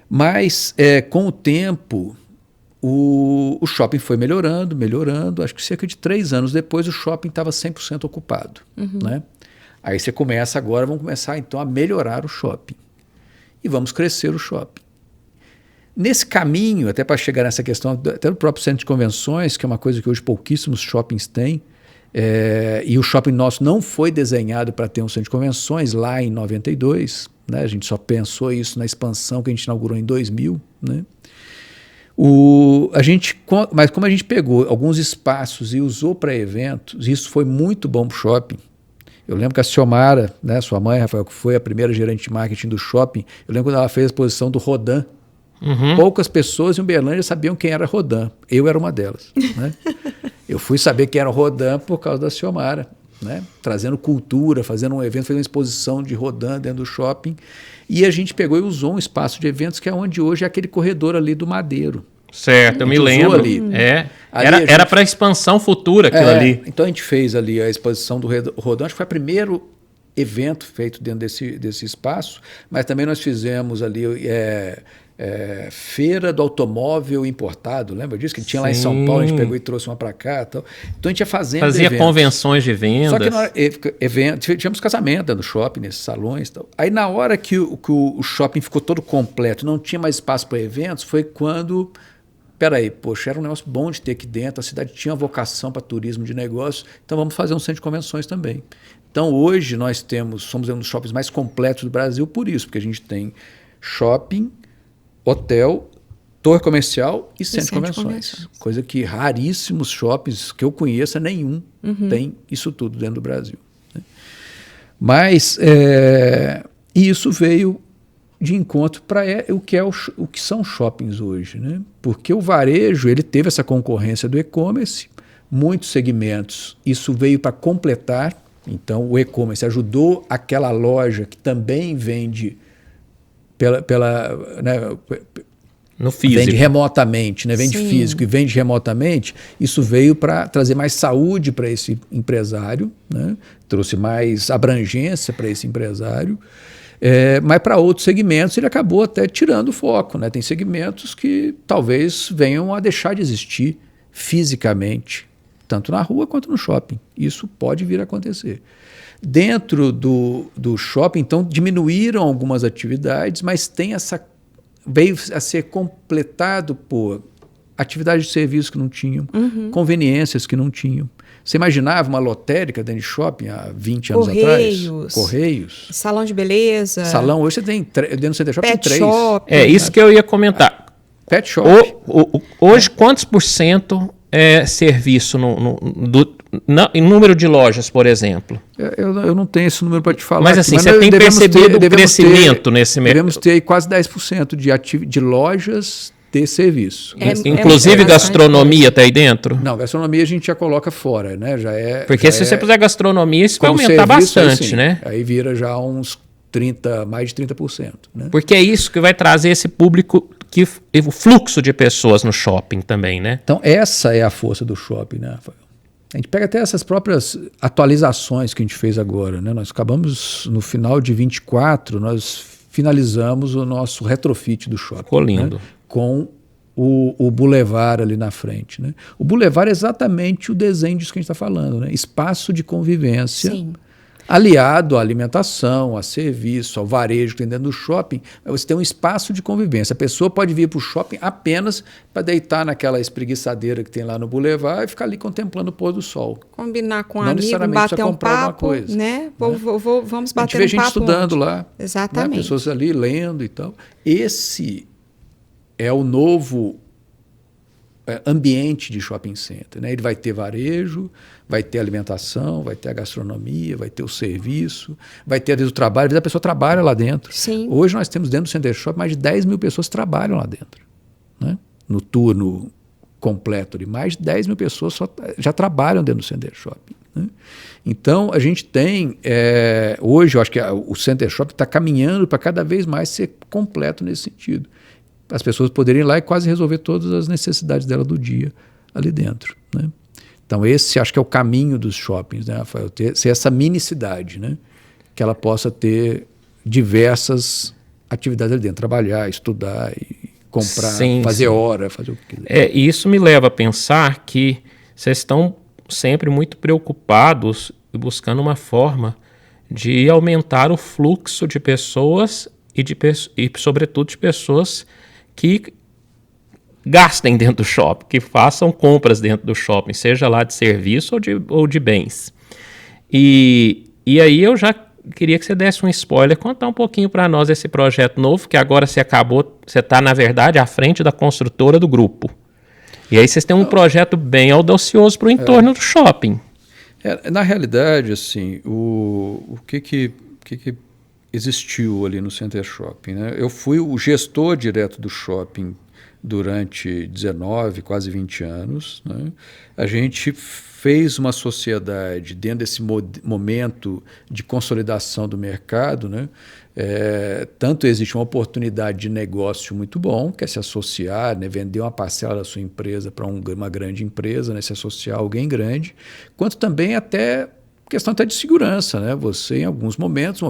Mas, com o tempo... O shopping foi melhorando, acho que cerca de 3 anos depois o shopping estava 100% ocupado. Né? Aí vamos começar então a melhorar o shopping. E vamos crescer o shopping. Nesse caminho, até para chegar nessa questão, até no próprio centro de convenções, que é uma coisa que hoje pouquíssimos shoppings têm, e o shopping nosso não foi desenhado para ter um centro de convenções lá em 92, né? A gente só pensou isso na expansão que a gente inaugurou em 2000, né? Mas como a gente pegou alguns espaços e usou para eventos, isso foi muito bom para o shopping. Eu lembro que a Ciomara, né, sua mãe, Rafael, que foi a primeira gerente de marketing do shopping, eu lembro quando ela fez a exposição do Rodin. Poucas pessoas em Uberlândia sabiam quem era Rodin. Eu era uma delas. Né? Eu fui saber quem era o Rodin por causa da Ciomara, né? Trazendo cultura, fazendo um evento, fazendo uma exposição de Rodin dentro do shopping. E a gente pegou e usou um espaço de eventos que é onde hoje é aquele corredor ali do Madeiro. Certo, eu me lembro. Ali. Era para expansão futura aquilo ali. Então a gente fez ali a exposição do Rodin, acho que foi o primeiro evento feito dentro desse espaço, mas também nós fizemos ali feira do automóvel importado, lembra disso? Que tinha lá em São Paulo, a gente pegou e trouxe uma para cá. Tal. Então a gente ia fazendo Fazia convenções de vendas. Só que tínhamos casamento no shopping, nesses salões. Tal. Aí na hora que o shopping ficou todo completo, não tinha mais espaço para eventos, foi quando... Peraí, poxa, era um negócio bom de ter aqui dentro, a cidade tinha vocação para turismo de negócio, então vamos fazer um centro de convenções também. Então hoje nós somos um dos shoppings mais completos do Brasil por isso, porque a gente tem shopping, hotel, torre comercial e centro de convenções. Coisa que raríssimos shoppings que eu conheça, nenhum tem isso tudo dentro do Brasil. Né? Mas e isso veio de encontro para o que são shoppings hoje, né? Porque o varejo ele teve essa concorrência do e-commerce, muitos segmentos, isso veio para completar, então o e-commerce ajudou aquela loja que também vende no físico. Vende remotamente, né? Vende físico e vende remotamente, isso veio para trazer mais saúde para esse empresário, né? Trouxe mais abrangência para esse empresário. Mas para outros segmentos ele acabou até tirando o foco, né? Tem segmentos que talvez venham a deixar de existir fisicamente, tanto na rua quanto no shopping. Isso pode vir a acontecer. Dentro do shopping, então, diminuíram algumas atividades, mas veio a ser completado por atividades de serviço que não tinham, conveniências que não tinham. Você imaginava uma lotérica dentro de shopping há 20 anos atrás? Correios. Salão de beleza. Salão, hoje você tem, dentro do CT Shop tem 3. Shop. Isso que eu ia comentar. Pet shop. Hoje, quantos por cento é serviço em número de lojas, por exemplo? Eu não tenho esse número para te falar. Mas assim, você tem percebido o crescimento nesse mercado? Devemos ter aí quase 10% de lojas de serviço. Inclusive gastronomia está aí dentro? Não, gastronomia a gente já coloca fora, né? Porque se você puser gastronomia, isso vai aumentar bastante, né? Aí vira já uns mais de 30%. Né? Porque é isso que vai trazer esse público, o fluxo de pessoas no shopping também, né? Então essa é a força do shopping, né, Rafael? A gente pega até essas próprias atualizações que a gente fez agora, né? Nós acabamos, no final de 24, nós finalizamos o nosso retrofit do shopping. Ficou lindo. Né? Com o Boulevard ali na frente. Né? O Boulevard é exatamente o desenho disso que a gente está falando, né? Espaço de convivência, aliado à alimentação, a serviço, ao varejo que tem dentro do shopping. Você tem um espaço de convivência. A pessoa pode vir para o shopping apenas para deitar naquela espreguiçadeira que tem lá no Boulevard e ficar ali contemplando o pôr do sol. Combinar com um amigo, bater um papo, né? Vamos bater um papo. A gente vê gente estudando lá. Exatamente. Né? Pessoas ali lendo e tal. Esse é o novo ambiente de shopping center. Né? Ele vai ter varejo, vai ter alimentação, vai ter a gastronomia, vai ter o serviço, vai ter às vezes o trabalho. Às vezes a pessoa trabalha lá dentro. Sim. Hoje nós temos dentro do Center Shopping mais de 10 mil pessoas que trabalham lá dentro. Né? No turno completo, mais de 10 mil pessoas já trabalham dentro do Center Shopping. Né? Então, a gente tem, hoje, eu acho que o Center Shopping está caminhando para cada vez mais ser completo nesse sentido. As pessoas poderem ir lá e quase resolver todas as necessidades dela do dia ali dentro. Né? Então, esse acho que é o caminho dos shoppings, né, Rafael? Ser essa mini-cidade, né? Que ela possa ter diversas atividades ali dentro. Trabalhar, estudar, comprar, fazer hora, fazer o que quiser. E isso me leva a pensar que vocês estão sempre muito preocupados e buscando uma forma de aumentar o fluxo de pessoas e sobretudo, de pessoas que gastem dentro do shopping, que façam compras dentro do shopping, seja lá de serviço ou de bens. E aí eu já queria que você desse um spoiler, contar um pouquinho para nós esse projeto novo, que agora você está, na verdade, à frente da construtora do grupo. E aí vocês têm um projeto bem audacioso para o entorno do shopping. Na realidade, assim, o que existiu ali no Center Shopping, né? Eu fui o gestor direto do shopping durante 19, quase 20 anos, né? A gente fez uma sociedade dentro desse momento de consolidação do mercado, né? Tanto existe uma oportunidade de negócio muito bom, que é se associar, né? Vender uma parcela da sua empresa para uma grande empresa, né? Se associar a alguém grande, quanto também até questão até de segurança, né? Você, em alguns momentos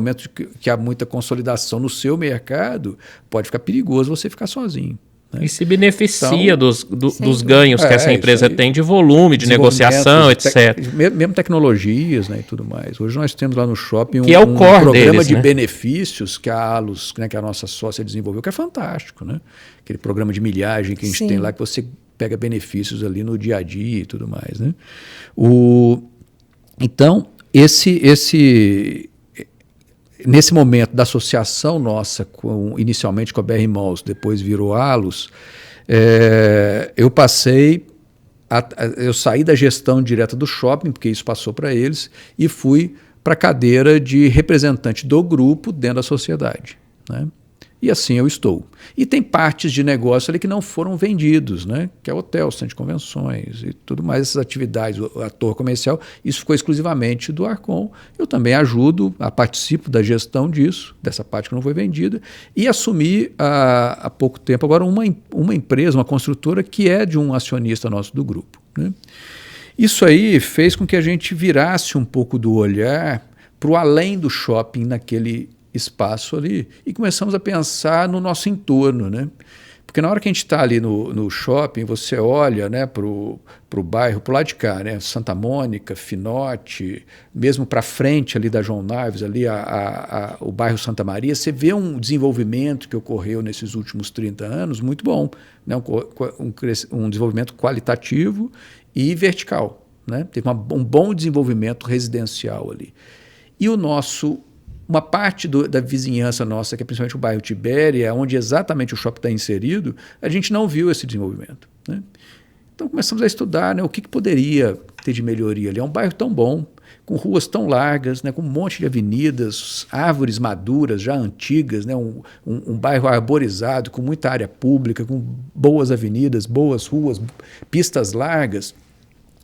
que há muita consolidação no seu mercado, pode ficar perigoso você ficar sozinho. Né? E se beneficia Então, dos ganhos que essa empresa tem de volume, de negociação, etc. Mesmo tecnologias, né, e tudo mais. Hoje nós temos lá no shopping um programa deles, de né? benefícios que a Alus, né, que a nossa sócia desenvolveu, que é fantástico. Né? Aquele programa de milhagem que a gente tem lá, que você pega benefícios ali no dia a dia e tudo mais. Né? Então, nesse momento da associação nossa, inicialmente com a BR Malls, depois virou Alus, eu saí da gestão direta do shopping, porque isso passou para eles, e fui para a cadeira de representante do grupo dentro da sociedade. Né? E assim eu estou. E tem partes de negócio ali que não foram vendidos, né? Que é hotel, centro de convenções e tudo mais, essas atividades, o ator comercial, isso ficou exclusivamente do Arcon. Eu também participo da gestão disso, dessa parte que não foi vendida, e assumi há pouco tempo agora uma empresa, uma construtora que é de um acionista nosso do grupo. Né? Isso aí fez com que a gente virasse um pouco do olhar para o além do shopping naquele espaço ali e começamos a pensar no nosso entorno, né? Porque na hora que a gente está ali no shopping, você olha, né, para o bairro, para o lado de cá, né, Santa Mônica, Finote, mesmo para frente ali da João Naves, ali o bairro Santa Maria, você vê um desenvolvimento que ocorreu nesses últimos 30 anos muito bom, né, um desenvolvimento qualitativo e vertical, né? Teve um bom desenvolvimento residencial ali. E uma parte da vizinhança nossa, que é principalmente o bairro Tibéria, onde exatamente o shopping está inserido, a gente não viu esse desenvolvimento. Né? Então começamos a estudar, né, o que poderia ter de melhoria ali. É um bairro tão bom, com ruas tão largas, né, com um monte de avenidas, árvores maduras, já antigas, né, um bairro arborizado, com muita área pública, com boas avenidas, boas ruas, pistas largas.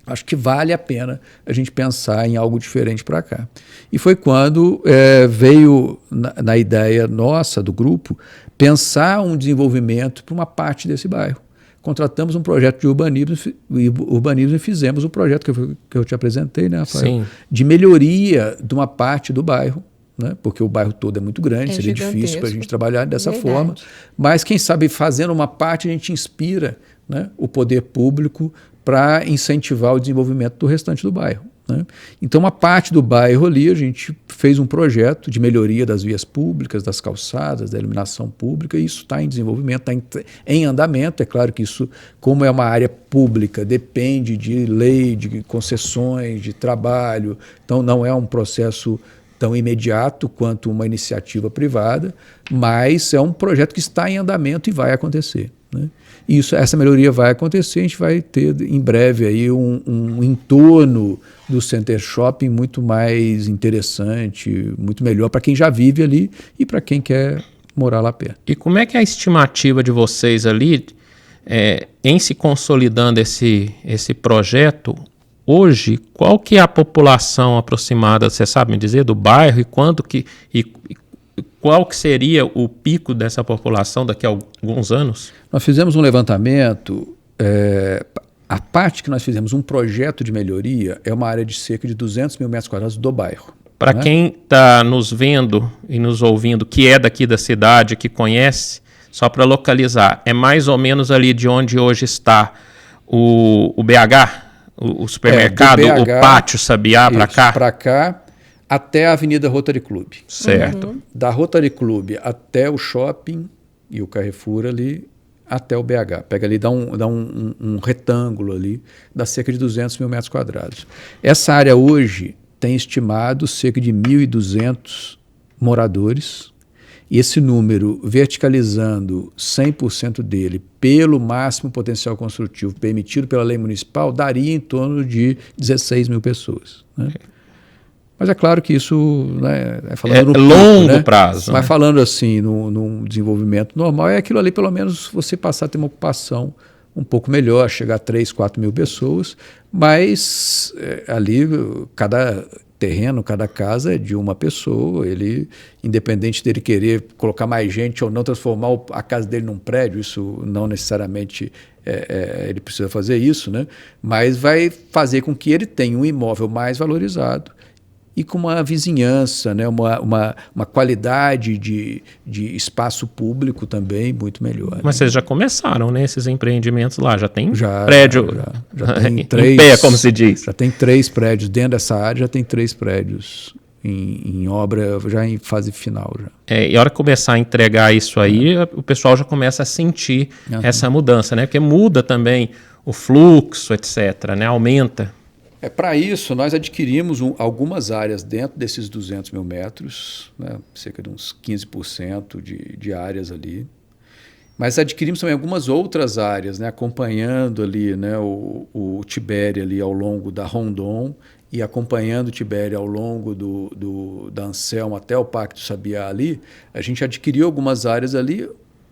Acho que vale a pena a gente pensar em algo diferente para cá. E foi quando veio na ideia nossa, do grupo, pensar um desenvolvimento para uma parte desse bairro. Contratamos um projeto de urbanismo e fizemos o projeto que eu te apresentei, né, Rafael? Sim. De melhoria de uma parte do bairro, né? Porque o bairro todo é muito grande, seria difícil para a gente trabalhar dessa forma. Mas, quem sabe, fazendo uma parte, a gente inspira, né, o poder público para incentivar o desenvolvimento do restante do bairro. Né? Então, uma parte do bairro ali, a gente fez um projeto de melhoria das vias públicas, das calçadas, da iluminação pública, e isso está em desenvolvimento, está em andamento. É claro que isso, como é uma área pública, depende de lei, de concessões, de trabalho, então não é um processo tão imediato quanto uma iniciativa privada, mas é um projeto que está em andamento e vai acontecer. Né? Essa melhoria vai acontecer, a gente vai ter em breve aí um entorno do Center Shopping muito mais interessante, muito melhor para quem já vive ali e para quem quer morar lá perto. E como é que é a estimativa de vocês ali, em se consolidando esse projeto, hoje, qual que é a população aproximada, você sabe me dizer, do bairro e qual que seria o pico dessa população daqui a alguns anos? Nós fizemos um levantamento, a parte que nós fizemos um projeto de melhoria é uma área de cerca de 200 mil metros quadrados do bairro. Para quem está nos vendo e nos ouvindo, que é daqui da cidade, que conhece, só para localizar, é mais ou menos ali de onde hoje está o BH, o supermercado, BH, o Pátio Sabiá, para cá? Para cá, até a Avenida Rotary Club. Certo. Da Rotary Club até o shopping e o Carrefour ali até o BH. Pega ali, dá um retângulo ali, dá cerca de 200 mil metros quadrados. Essa área hoje tem estimado cerca de 1.200 moradores, e esse número, verticalizando 100% dele pelo máximo potencial construtivo permitido pela lei municipal, daria em torno de 16 mil pessoas, né? Mas é claro que isso, né, falando no longo, né? prazo. Mas né? falando assim, num desenvolvimento normal, é aquilo ali, pelo menos, você passar a ter uma ocupação um pouco melhor, chegar a 3, 4 mil pessoas, mas ali cada terreno, cada casa é de uma pessoa, ele, independente dele querer colocar mais gente ou não, transformar a casa dele num prédio, isso não necessariamente ele precisa fazer isso, né? Mas vai fazer com que ele tenha um imóvel mais valorizado e com uma vizinhança, né? uma qualidade de espaço público também muito melhor. Mas né? vocês já começaram, né, esses empreendimentos lá? Já tem prédio já tem em 3, pé, como se diz. Já tem 3 prédios dentro dessa área, já tem 3 prédios em obra, já em fase final. Já. E a hora que começar a entregar isso aí, o pessoal já começa a sentir essa mudança, né? Porque muda também o fluxo, etc., né? Aumenta. Para isso, nós adquirimos algumas áreas dentro desses 200 mil metros, né, cerca de uns 15% de áreas ali. Mas adquirimos também algumas outras áreas, né, acompanhando ali, né, o Tibéria ali ao longo da Rondon e acompanhando o Tibéria ao longo da Anselmo até o Parque do Sabiá ali. A gente adquiriu algumas áreas ali,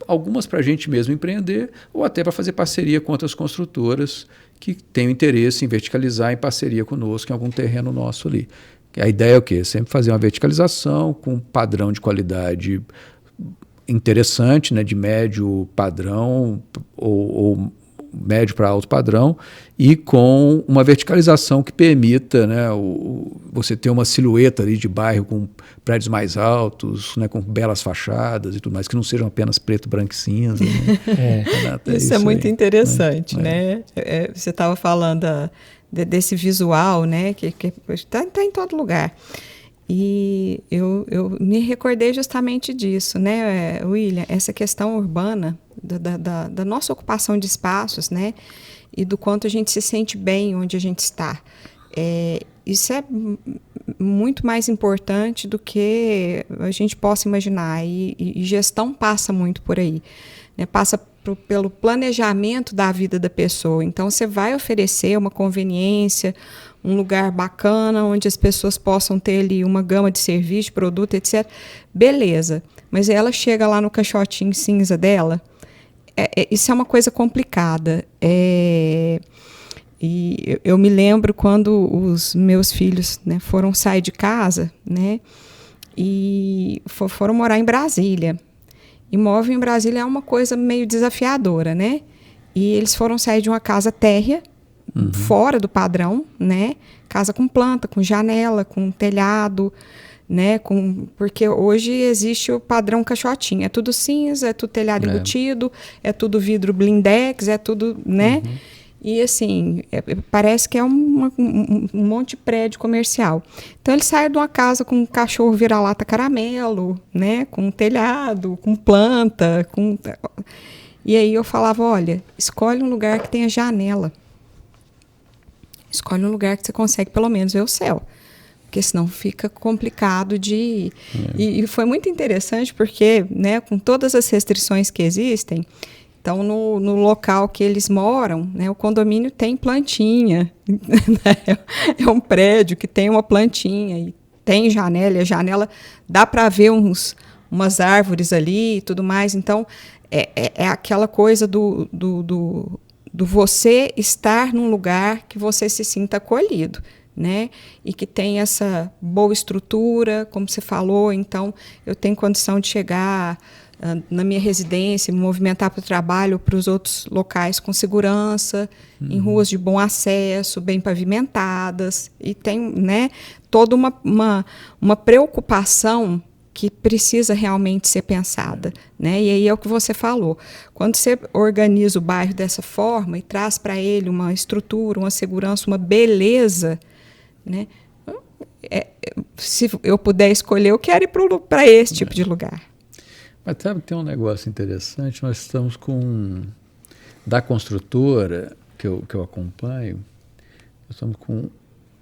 algumas para a gente mesmo empreender ou até para fazer parceria com outras construtoras que tenham interesse em verticalizar em parceria conosco em algum terreno nosso ali. A ideia é o quê? Sempre fazer uma verticalização com um padrão de qualidade interessante, né, de médio padrão ou médio para alto padrão, e com uma verticalização que permita, né, você ter uma silhueta ali de bairro com prédios mais altos, né, com belas fachadas e tudo mais, que não sejam apenas preto, branco e cinza. Né? Isso é muito interessante, né? Você estava falando desse visual, né, que tá em todo lugar. E eu me recordei justamente disso, né, William? Essa questão urbana, da nossa ocupação de espaços, né? E do quanto a gente se sente bem onde a gente está. Isso é muito mais importante do que a gente possa imaginar. E gestão passa muito por aí, né? Passa pelo planejamento da vida da pessoa. Então, você vai oferecer uma conveniência, um lugar bacana, onde as pessoas possam ter ali uma gama de serviço, produto, etc. Beleza. Mas ela chega lá no caixotinho cinza dela, isso é uma coisa complicada. E eu me lembro quando os meus filhos, né, foram sair de casa, né, e foram morar em Brasília. Imóvel em Brasília é uma coisa meio desafiadora, né? E eles foram sair de uma casa térrea, fora do padrão, né? Casa com planta, com janela, com telhado, né? Porque hoje existe o padrão caixotinho. É tudo cinza, é tudo telhado embutido, é tudo vidro blindex, é tudo, né? E assim, parece que é um monte de prédio comercial. Então eles saem de uma casa com um cachorro vira-lata caramelo, né? Com telhado, com planta, E aí eu falava, olha, escolhe um lugar que tenha janela. Escolhe um lugar que você consegue pelo menos ver o céu. Porque senão fica complicado de... E foi muito interessante porque, né, com todas as restrições que existem, então, no local que eles moram, né, o condomínio tem plantinha. É um prédio que tem uma plantinha e tem janela. E a janela dá para ver umas árvores ali e tudo mais. Então, é aquela coisa do você estar num lugar que você se sinta acolhido, né? E que tem essa boa estrutura, como você falou. Então, eu tenho condição de chegar na minha residência, me movimentar para o trabalho, para os outros locais com segurança, em ruas de bom acesso, bem pavimentadas, e tem, né, toda uma preocupação que precisa realmente ser pensada, né? E aí é o que você falou. Quando você organiza o bairro dessa forma e traz para ele uma estrutura, uma segurança, uma beleza, né? Se eu puder escolher, eu quero ir para esse tipo de lugar. Mas sabe, tem um negócio interessante, nós estamos da construtora que eu acompanho,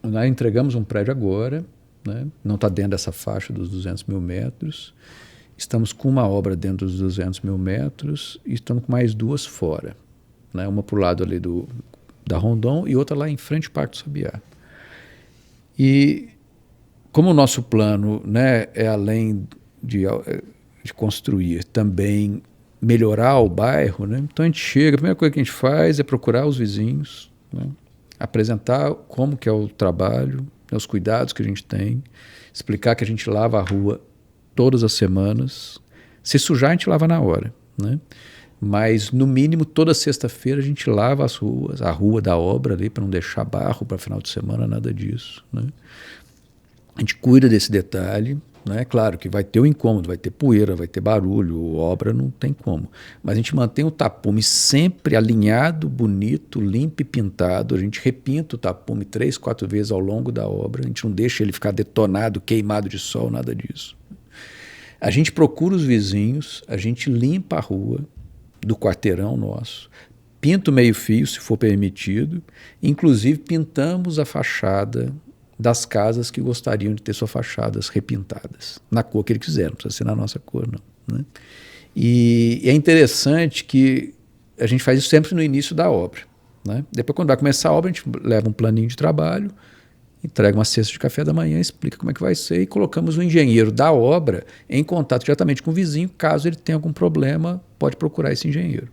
nós entregamos um prédio agora, né? Não está dentro dessa faixa dos 200 mil metros, estamos com uma obra dentro dos 200 mil metros e estamos com mais 2 fora, né? Uma para o lado ali da Rondon e outra lá em frente ao Parque do Sabiá. E como o nosso plano, né, é além de construir, também melhorar o bairro, né? Então a gente chega, a primeira coisa que a gente faz é procurar os vizinhos, né? Apresentar como que é o trabalho, né, os cuidados que a gente tem, explicar que a gente lava a rua todas as semanas. Se sujar, a gente lava na hora, né? Mas, no mínimo, toda sexta-feira a gente lava as ruas, a rua da obra ali, para não deixar barro para final de semana, nada disso, né? A gente cuida desse detalhe, né? Claro que vai ter o incômodo, vai ter poeira, vai ter barulho, obra não tem como. Mas a gente mantém o tapume sempre alinhado, bonito, limpo e pintado. A gente repinta o tapume 3, 4 vezes ao longo da obra. A gente não deixa ele ficar detonado, queimado de sol, nada disso. A gente procura os vizinhos, a gente limpa a rua do quarteirão nosso, pinta o meio-fio, se for permitido, inclusive pintamos a fachada das casas que gostariam de ter suas fachadas repintadas, na cor que eles quiserem, não precisa ser na nossa cor, não, né? E é interessante que a gente faz isso sempre no início da obra, né? Depois, quando vai começar a obra, a gente leva um planinho de trabalho, entrega uma cesta de café da manhã, explica como é que vai ser e colocamos o engenheiro da obra em contato diretamente com o vizinho, caso ele tenha algum problema, pode procurar esse engenheiro.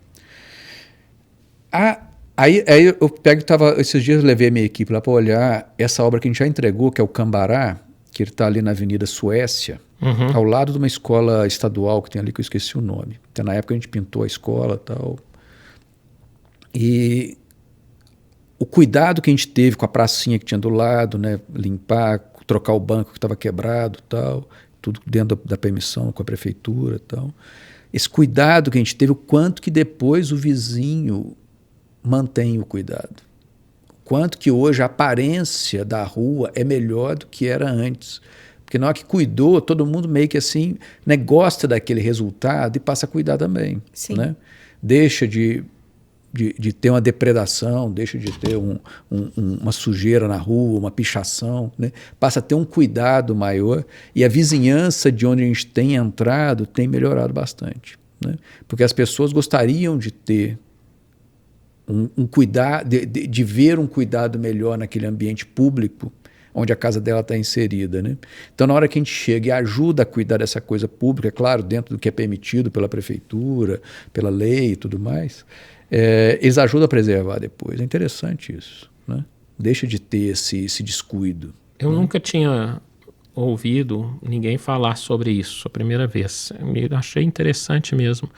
Aí eu pego, esses dias eu levei a minha equipe lá para olhar essa obra que a gente já entregou, que é o Cambará, que ele está ali na Avenida Suécia, ao lado de uma escola estadual que tem ali, que eu esqueci o nome. Então, na época a gente pintou a escola e tal. E o cuidado que a gente teve com a pracinha que tinha do lado, né, limpar, trocar o banco que estava quebrado, tal, tudo dentro da permissão com a prefeitura, tal. Esse cuidado que a gente teve, o quanto que depois o vizinho mantém o cuidado, quanto que hoje a aparência da rua é melhor do que era antes, porque na hora que cuidou, todo mundo meio que assim, né, gosta daquele resultado e passa a cuidar também, né? Deixa de ter uma depredação, deixa de ter uma sujeira na rua, uma pichação, né? Passa a ter um cuidado maior e a vizinhança de onde a gente tem entrado tem melhorado bastante, né? Porque as pessoas gostariam de ter um cuidado, de ver um cuidado melhor naquele ambiente público onde a casa dela está inserida, né? Então, na hora que a gente chega e ajuda a cuidar dessa coisa pública, é claro, dentro do que é permitido pela prefeitura, pela lei e tudo mais, eles ajudam a preservar depois. É interessante isso, né? Deixa de ter esse descuido. Eu nunca tinha ouvido ninguém falar sobre isso, a primeira vez. Eu achei interessante mesmo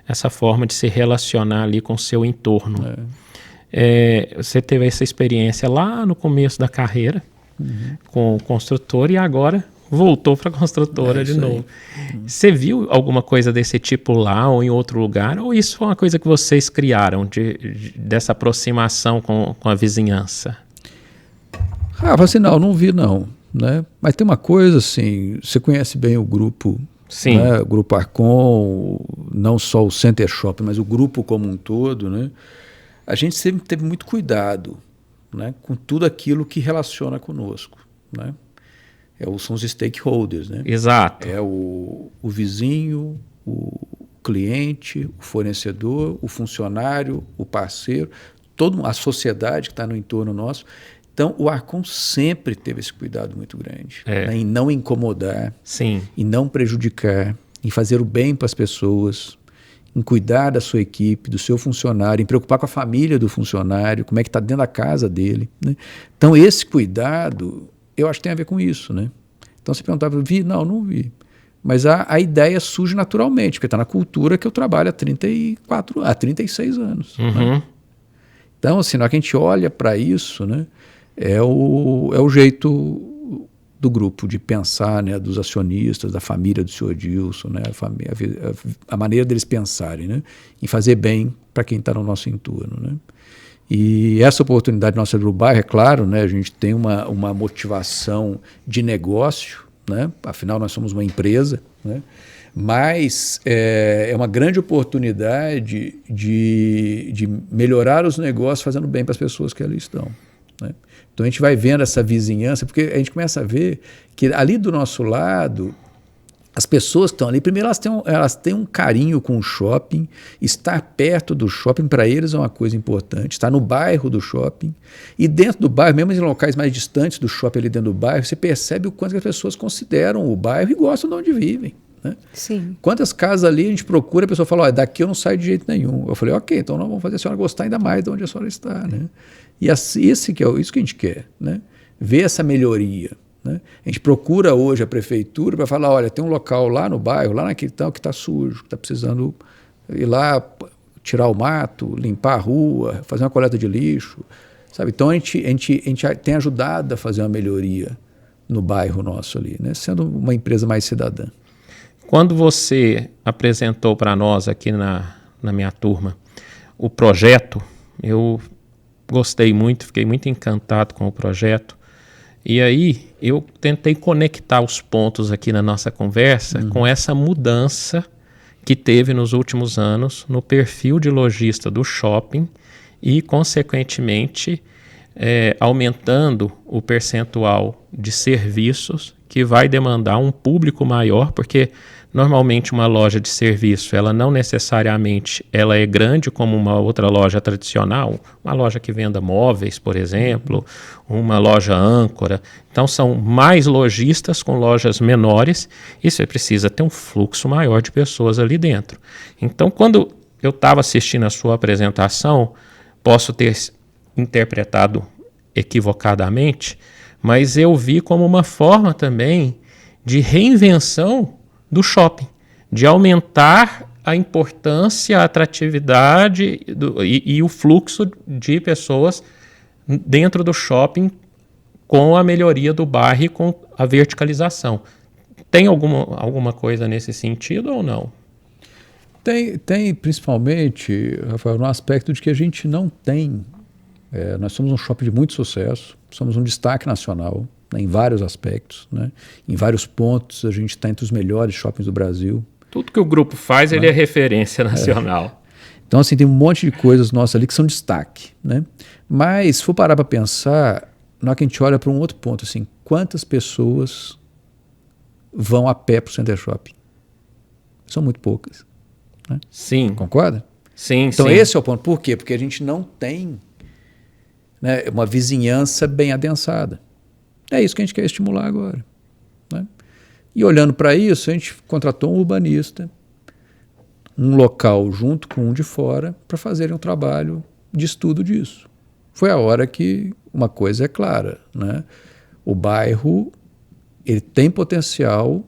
essa forma de se relacionar ali com o seu entorno. Você teve essa experiência lá no começo da carreira, com o construtor, e agora voltou para a construtora de novo. Você viu alguma coisa desse tipo lá ou em outro lugar? Ou isso foi uma coisa que vocês criaram, dessa aproximação com a vizinhança? Assim, não vi não, né? Mas tem uma coisa assim, você conhece bem o grupo, sim, né? O Grupo Arcon, não só o Center Shopping, mas o grupo como um todo, né? A gente sempre teve muito cuidado, né, com tudo aquilo que relaciona conosco, né? São os stakeholders, né? Exato. É o vizinho, o cliente, o fornecedor, o funcionário, o parceiro, toda a sociedade que está no entorno nosso. Então, o Arcon sempre teve esse cuidado muito grande, né, em não incomodar, sim, em não prejudicar, em fazer o bem para as pessoas, em cuidar da sua equipe, do seu funcionário, em preocupar com a família do funcionário, como é que está dentro da casa dele, né? Então, esse cuidado, eu acho que tem a ver com isso, né? Então, você perguntava, vi? Não vi. Mas a ideia surge naturalmente, porque está na cultura que eu trabalho há 36 anos. Né? Então, assim, na hora que a gente olha para isso, né, é o jeito do grupo de pensar, né, dos acionistas, da família do senhor Edilson, né, a maneira deles pensarem, né, em fazer bem para quem está no nosso entorno, né. E essa oportunidade nossa do bairro, é claro, né, a gente tem uma motivação de negócio, né, afinal nós somos uma empresa, né, Mas é uma grande oportunidade de melhorar os negócios fazendo bem para as pessoas que ali estão, né? Então a gente vai vendo essa vizinhança, porque a gente começa a ver que ali do nosso lado, as pessoas que estão ali, primeiro elas têm um carinho com o shopping, estar perto do shopping para eles é uma coisa importante, estar no bairro do shopping, e dentro do bairro, mesmo em locais mais distantes do shopping ali dentro do bairro, você percebe o quanto que as pessoas consideram o bairro e gostam de onde vivem, né? Sim. Quantas casas ali a gente procura, a pessoa fala, olha, daqui eu não saio de jeito nenhum. Eu falei, ok, então nós vamos fazer a senhora gostar ainda mais de onde a senhora está, né? E isso que a gente quer, né? Ver essa melhoria, né? A gente procura hoje a prefeitura para falar, olha, tem um local lá no bairro, lá naquele tal que está sujo, que está precisando ir lá tirar o mato, limpar a rua, fazer uma coleta de lixo, sabe? Então a gente tem ajudado a fazer uma melhoria no bairro nosso ali, né? Sendo uma empresa mais cidadã. Quando você apresentou para nós aqui na minha turma o projeto, eu gostei muito, fiquei muito encantado com o projeto. E aí eu tentei conectar os pontos aqui na nossa conversa com essa mudança que teve nos últimos anos no perfil de lojista do shopping e, consequentemente, aumentando o percentual de serviços que vai demandar um público maior, porque normalmente uma loja de serviço, ela não necessariamente ela é grande como uma outra loja tradicional, uma loja que venda móveis, por exemplo, uma loja âncora. Então são mais lojistas com lojas menores e você precisa ter um fluxo maior de pessoas ali dentro. Então quando eu estava assistindo a sua apresentação, posso ter interpretado equivocadamente, mas eu vi como uma forma também de reinvenção do shopping, de aumentar a importância, a atratividade e o fluxo de pessoas dentro do shopping com a melhoria do bairro e com a verticalização. Tem alguma coisa nesse sentido ou não? Tem principalmente, Rafael, no aspecto de que a gente não tem. Nós somos um shopping de muito sucesso, somos um destaque nacional, né, em vários aspectos, né? Em vários pontos a gente está entre os melhores shoppings do Brasil. Tudo que o grupo faz, ele é referência nacional. Então, assim, tem um monte de coisas nossas ali que são destaque, né? Mas, se for parar para pensar, na hora que a gente olha para um outro ponto, assim, quantas pessoas vão a pé para o Center Shopping? São muito poucas, né? Sim. Concorda? Sim, então, sim. esse é o ponto. Por quê? Porque a gente não tem, né, uma vizinhança bem adensada. É isso que a gente quer estimular agora, né? E olhando para isso, a gente contratou um urbanista, um local junto com um de fora, para fazerem um trabalho de estudo disso. Foi a hora que uma coisa é clara, né? O bairro ele tem potencial,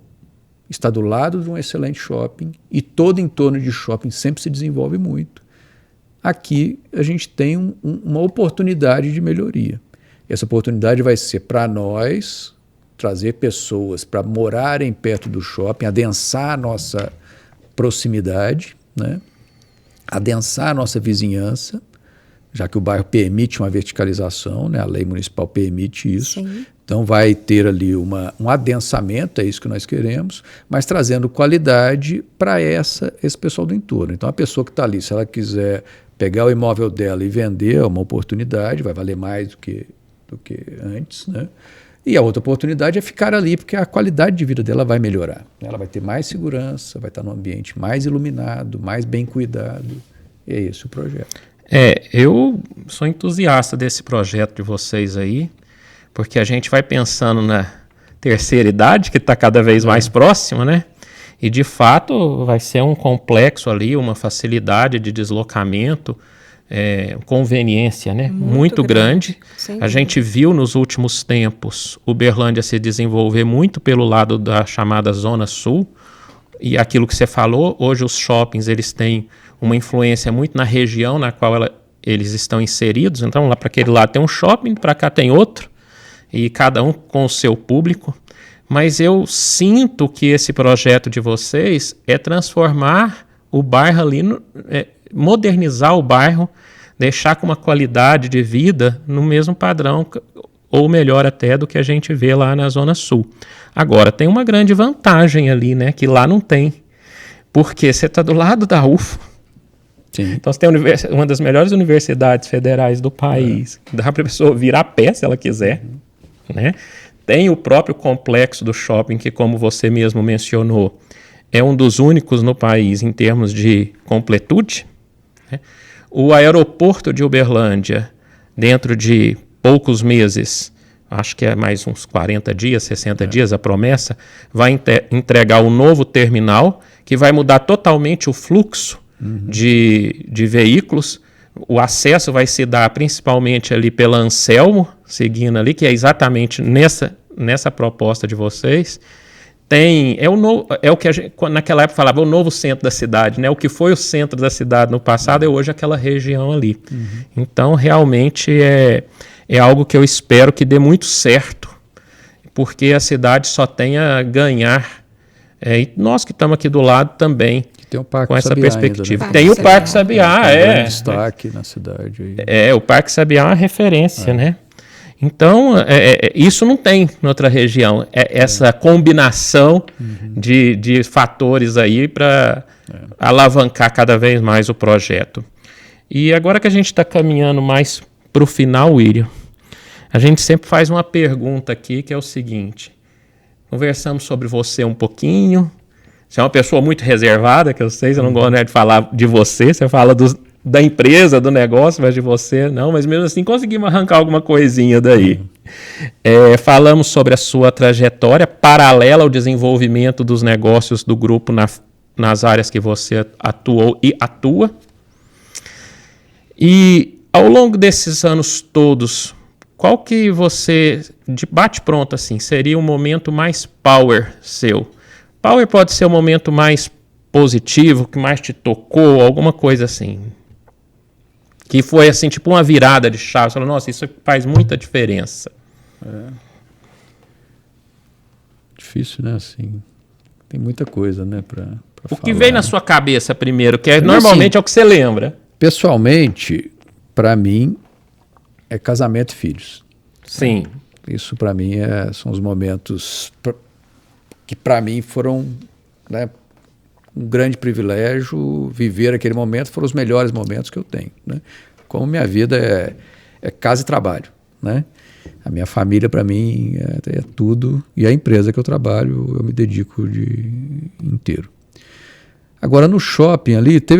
está do lado de um excelente shopping e todo entorno de shopping sempre se desenvolve muito. Aqui a gente tem uma oportunidade de melhoria. Essa oportunidade vai ser para nós trazer pessoas para morarem perto do shopping, adensar a nossa proximidade, né? Adensar a nossa vizinhança, já que o bairro permite uma verticalização, né? A lei municipal permite isso. Sim. Então vai ter ali um adensamento, é isso que nós queremos, mas trazendo qualidade para esse pessoal do entorno. Então a pessoa que está ali, se ela quiser pegar o imóvel dela e vender, é uma oportunidade, vai valer mais do que antes, né? E a outra oportunidade é ficar ali, porque a qualidade de vida dela vai melhorar. Ela vai ter mais segurança, vai estar num ambiente mais iluminado, mais bem cuidado. E é esse o projeto. Eu sou entusiasta desse projeto de vocês aí, porque a gente vai pensando na terceira idade, que está cada vez mais próxima, né? E, de fato, vai ser um complexo ali, uma facilidade de deslocamento, conveniência, né? Muito grande. A gente viu nos últimos tempos Uberlândia se desenvolver muito pelo lado da chamada Zona Sul, e aquilo que você falou, hoje os shoppings eles têm uma influência muito na região na qual eles estão inseridos. Então, lá para aquele lado tem um shopping, para cá tem outro, e cada um com o seu público. Mas eu sinto que esse projeto de vocês é transformar o bairro ali, modernizar o bairro, deixar com uma qualidade de vida no mesmo padrão, ou melhor até do que a gente vê lá na Zona Sul. Agora, tem uma grande vantagem ali, né, que lá não tem, Porque você está do lado da UFO. Sim. Então você tem uma das melhores universidades federais do país. Dá para a pessoa vir a pé se ela quiser. Né? Tem o próprio complexo do shopping, que, como você mesmo mencionou, é um dos únicos no país em termos de completude. Né? O aeroporto de Uberlândia, dentro de poucos meses, acho que é mais uns 40 dias, 60 dias a promessa, vai entregar um novo terminal que vai mudar totalmente o fluxo de veículos. O acesso vai se dar principalmente ali pela Anselmo, seguindo ali, que é exatamente nessa proposta de vocês. É o que a gente, naquela época falava, o novo centro da cidade, né? O que foi o centro da cidade no passado é hoje aquela região ali. Então, realmente, é algo que eu espero que dê muito certo, porque a cidade só tem a ganhar. E nós que estamos aqui do lado também, tem o Parque com essa Sabiá perspectiva. ainda, né? Tem o Parque Sabiá, Tem um grande destaque na cidade. Aí. O Parque Sabiá é uma referência, né? Então, isso não tem em outra região. Essa combinação de fatores aí para alavancar cada vez mais o projeto. E agora que a gente está caminhando mais para o final, William, a gente sempre faz uma pergunta aqui, que é o seguinte. Conversamos sobre você um pouquinho. Você é uma pessoa muito reservada, que eu sei, você não gosta de falar de você, você fala da empresa, do negócio, mas de você não, mas mesmo assim conseguimos arrancar alguma coisinha daí. Falamos sobre a sua trajetória paralela ao desenvolvimento dos negócios do grupo nas áreas que você atuou e atua. E ao longo desses anos todos, qual que você, de bate-pronto assim, seria o momento mais power seu? Power pode ser o momento mais positivo, que mais te tocou, alguma coisa assim. Que foi assim, tipo uma virada de chave. Você falou, nossa, isso faz muita diferença. Difícil, né? Assim, tem muita coisa, né? Pra o falar, que veio na sua cabeça primeiro, que Mas, normalmente assim, é o que você lembra. Pessoalmente, para mim, é casamento e filhos. Sim. Isso para mim são os momentos que para mim foram, né, um grande privilégio. Viver aquele momento foram os melhores momentos que eu tenho, né? Como minha vida é casa e trabalho, né? A minha família para mim é tudo, e a empresa que eu trabalho eu me dedico inteiro. Agora no shopping ali tem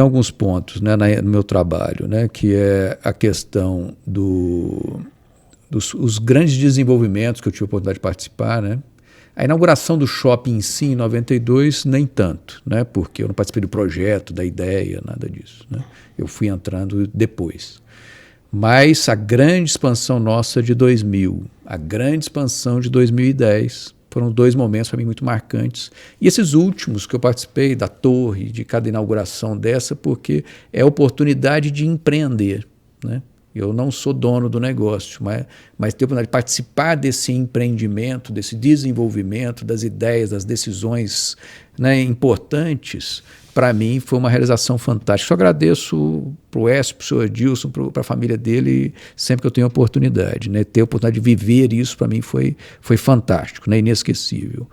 alguns pontos, né, no meu trabalho, né, que é a questão dos grandes desenvolvimentos que eu tive a oportunidade de participar, né? A inauguração do shopping em si, em 92, nem tanto, né? Porque eu não participei do projeto, da ideia, nada disso, né? Eu fui entrando depois. Mas a grande expansão nossa de 2000, a grande expansão de 2010, foram dois momentos para mim muito marcantes. E esses últimos que eu participei, da torre, de cada inauguração dessa, porque é a oportunidade de empreender, né? Eu não sou dono do negócio, mas ter a oportunidade de participar desse empreendimento, desse desenvolvimento, das ideias, das decisões, né, importantes, para mim foi uma realização fantástica. Só agradeço para o Écio, para o senhor Edilson, para a família dele, sempre que eu tenho a oportunidade, né? Ter a oportunidade de viver isso, para mim, foi fantástico, né? Inesquecível.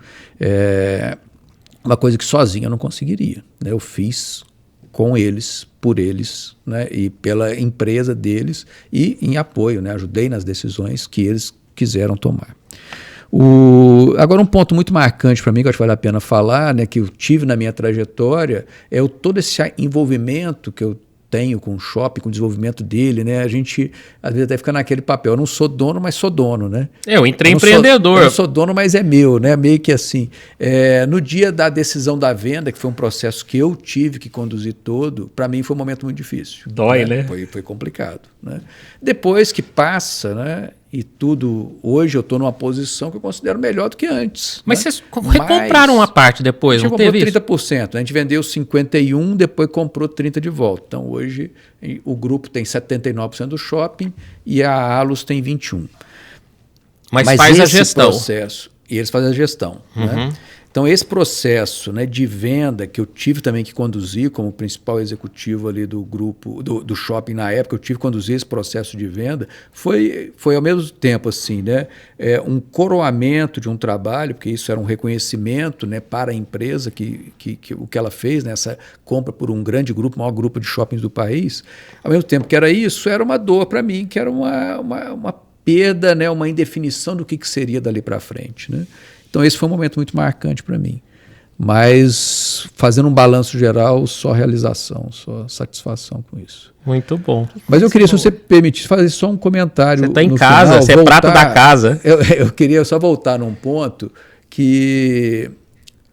Uma coisa que sozinho eu não conseguiria, né? Eu fiz com eles, por eles, né, e pela empresa deles, e em apoio, né, ajudei nas decisões que eles quiseram tomar. Agora, um ponto muito marcante para mim, que eu acho que vale a pena falar, né, que eu tive na minha trajetória, é todo esse envolvimento que eu tenho com o shopping, com o desenvolvimento dele, né? A gente, às vezes, até fica naquele papel. Eu não sou dono, mas sou dono, né? Eu entrei empreendedor. Eu não sou dono, mas é meu, né? Meio que assim. No dia da decisão da venda, que foi um processo que eu tive que conduzir todo, para mim foi um momento muito difícil. Dói, né? Foi complicado, né? Depois que passa, né? E tudo, hoje eu estou numa posição que eu considero melhor do que antes. Mas né? vocês recompraram uma parte depois, não teve isso? A gente comprou 30%, a gente vendeu 51%, depois comprou 30% de volta. Então hoje o grupo tem 79% do shopping e a Alus tem 21%. Mas faz a gestão. Processo, e eles fazem a gestão. Né? Então, esse processo, né, de venda que eu tive também que conduzir como principal executivo ali do grupo, do shopping na época, eu tive que conduzir esse processo de venda, foi ao mesmo tempo assim, né, um coroamento de um trabalho, porque isso era um reconhecimento, né, para a empresa o que ela fez, né, essa compra por um grande grupo, o maior grupo de shoppings do país. Ao mesmo tempo que era isso, era uma dor para mim, que era uma perda, né, uma indefinição do que seria dali para frente, né? Então, esse foi um momento muito marcante para mim. Mas, fazendo um balanço geral, só realização, só satisfação com isso. Muito bom. Mas eu queria, se você permitisse, fazer só um comentário. Você está em final, casa, você é prato da casa. Eu queria só voltar num ponto que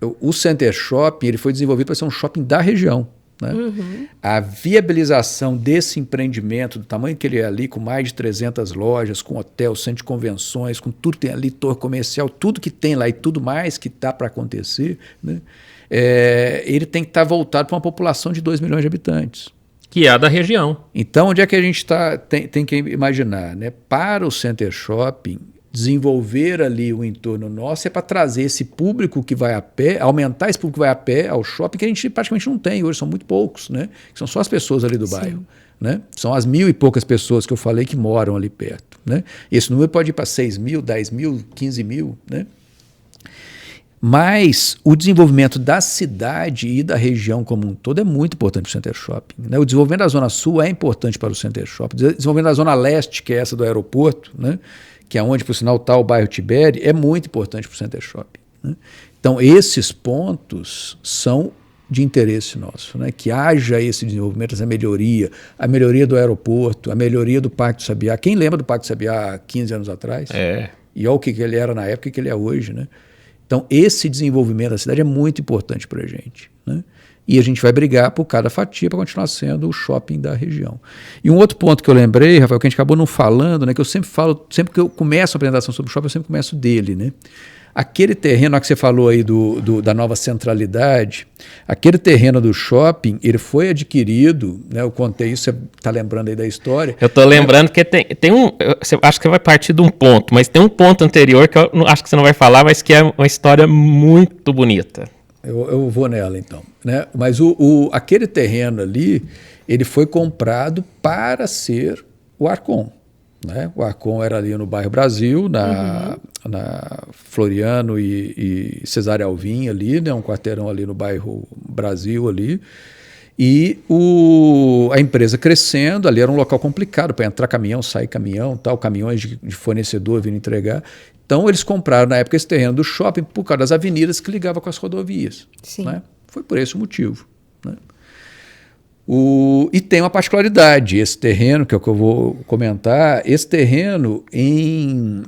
o Center Shopping ele foi desenvolvido para ser um shopping da região. Né? Uhum. A viabilização desse empreendimento, do tamanho que ele é ali, com mais de 300 lojas, com hotel, centro de convenções, com tudo que tem ali, torre comercial, tudo que tem lá e tudo mais que está para acontecer, né? Ele tem que estar voltado para uma população de 2 milhões de habitantes. Que é a da região. Então, onde é que a gente tem que imaginar? Né? Para o Center Shopping, desenvolver ali o entorno nosso é para trazer esse público que vai a pé, aumentar esse público que vai a pé ao shopping, que a gente praticamente não tem hoje, são muito poucos, né? São só as pessoas ali do bairro. Né? São as 1.000 e poucas pessoas que eu falei que moram ali perto. Né? Esse número pode ir para 6 mil, 10 mil, 15 mil. Né? Mas o desenvolvimento da cidade e da região como um todo é muito importante para o Center Shopping. Né? O desenvolvimento da Zona Sul é importante para o Center Shopping. O desenvolvimento da Zona Leste, que é essa do aeroporto, né? Que é onde, por sinal, está o bairro Tibério, é muito importante para o Center Shopping. Né? Então, esses pontos são de interesse nosso, né? Que haja esse desenvolvimento, essa melhoria, a melhoria do aeroporto, a melhoria do Parque do Sabiá. Quem lembra do Parque do Sabiá há 15 anos atrás? E olha o que ele era na época e o que ele é hoje. Né? Então, esse desenvolvimento da cidade é muito importante para a gente. Né? E a gente vai brigar por cada fatia para continuar sendo o shopping da região. E um outro ponto que eu lembrei, Rafael, que a gente acabou não falando, né, que eu sempre falo, sempre que eu começo a apresentação sobre o shopping, eu sempre começo dele. Né? Aquele terreno que você falou aí da nova centralidade, aquele terreno do shopping, ele foi adquirido, né, eu contei isso, você está lembrando aí da história? Eu estou lembrando que tem um, acho que você vai partir de um ponto, mas tem um ponto anterior que eu acho que você não vai falar, mas que é uma história muito bonita. Eu vou nela, então. Né? Mas aquele terreno ali, ele foi comprado para ser o Arcon. Né? O Arcon era ali no bairro Brasil, na Floriano e Cesário Alvim, ali, né? Um quarteirão ali no bairro Brasil. Ali. E a empresa crescendo, ali era um local complicado para entrar caminhão, sair caminhão, tal, caminhões de fornecedor vindo entregar. Então, eles compraram, na época, esse terreno do shopping por causa das avenidas que ligavam com as rodovias. Sim. Né? Foi por esse o motivo. Né? E tem uma particularidade, esse terreno, que é o que eu vou comentar, esse terreno em...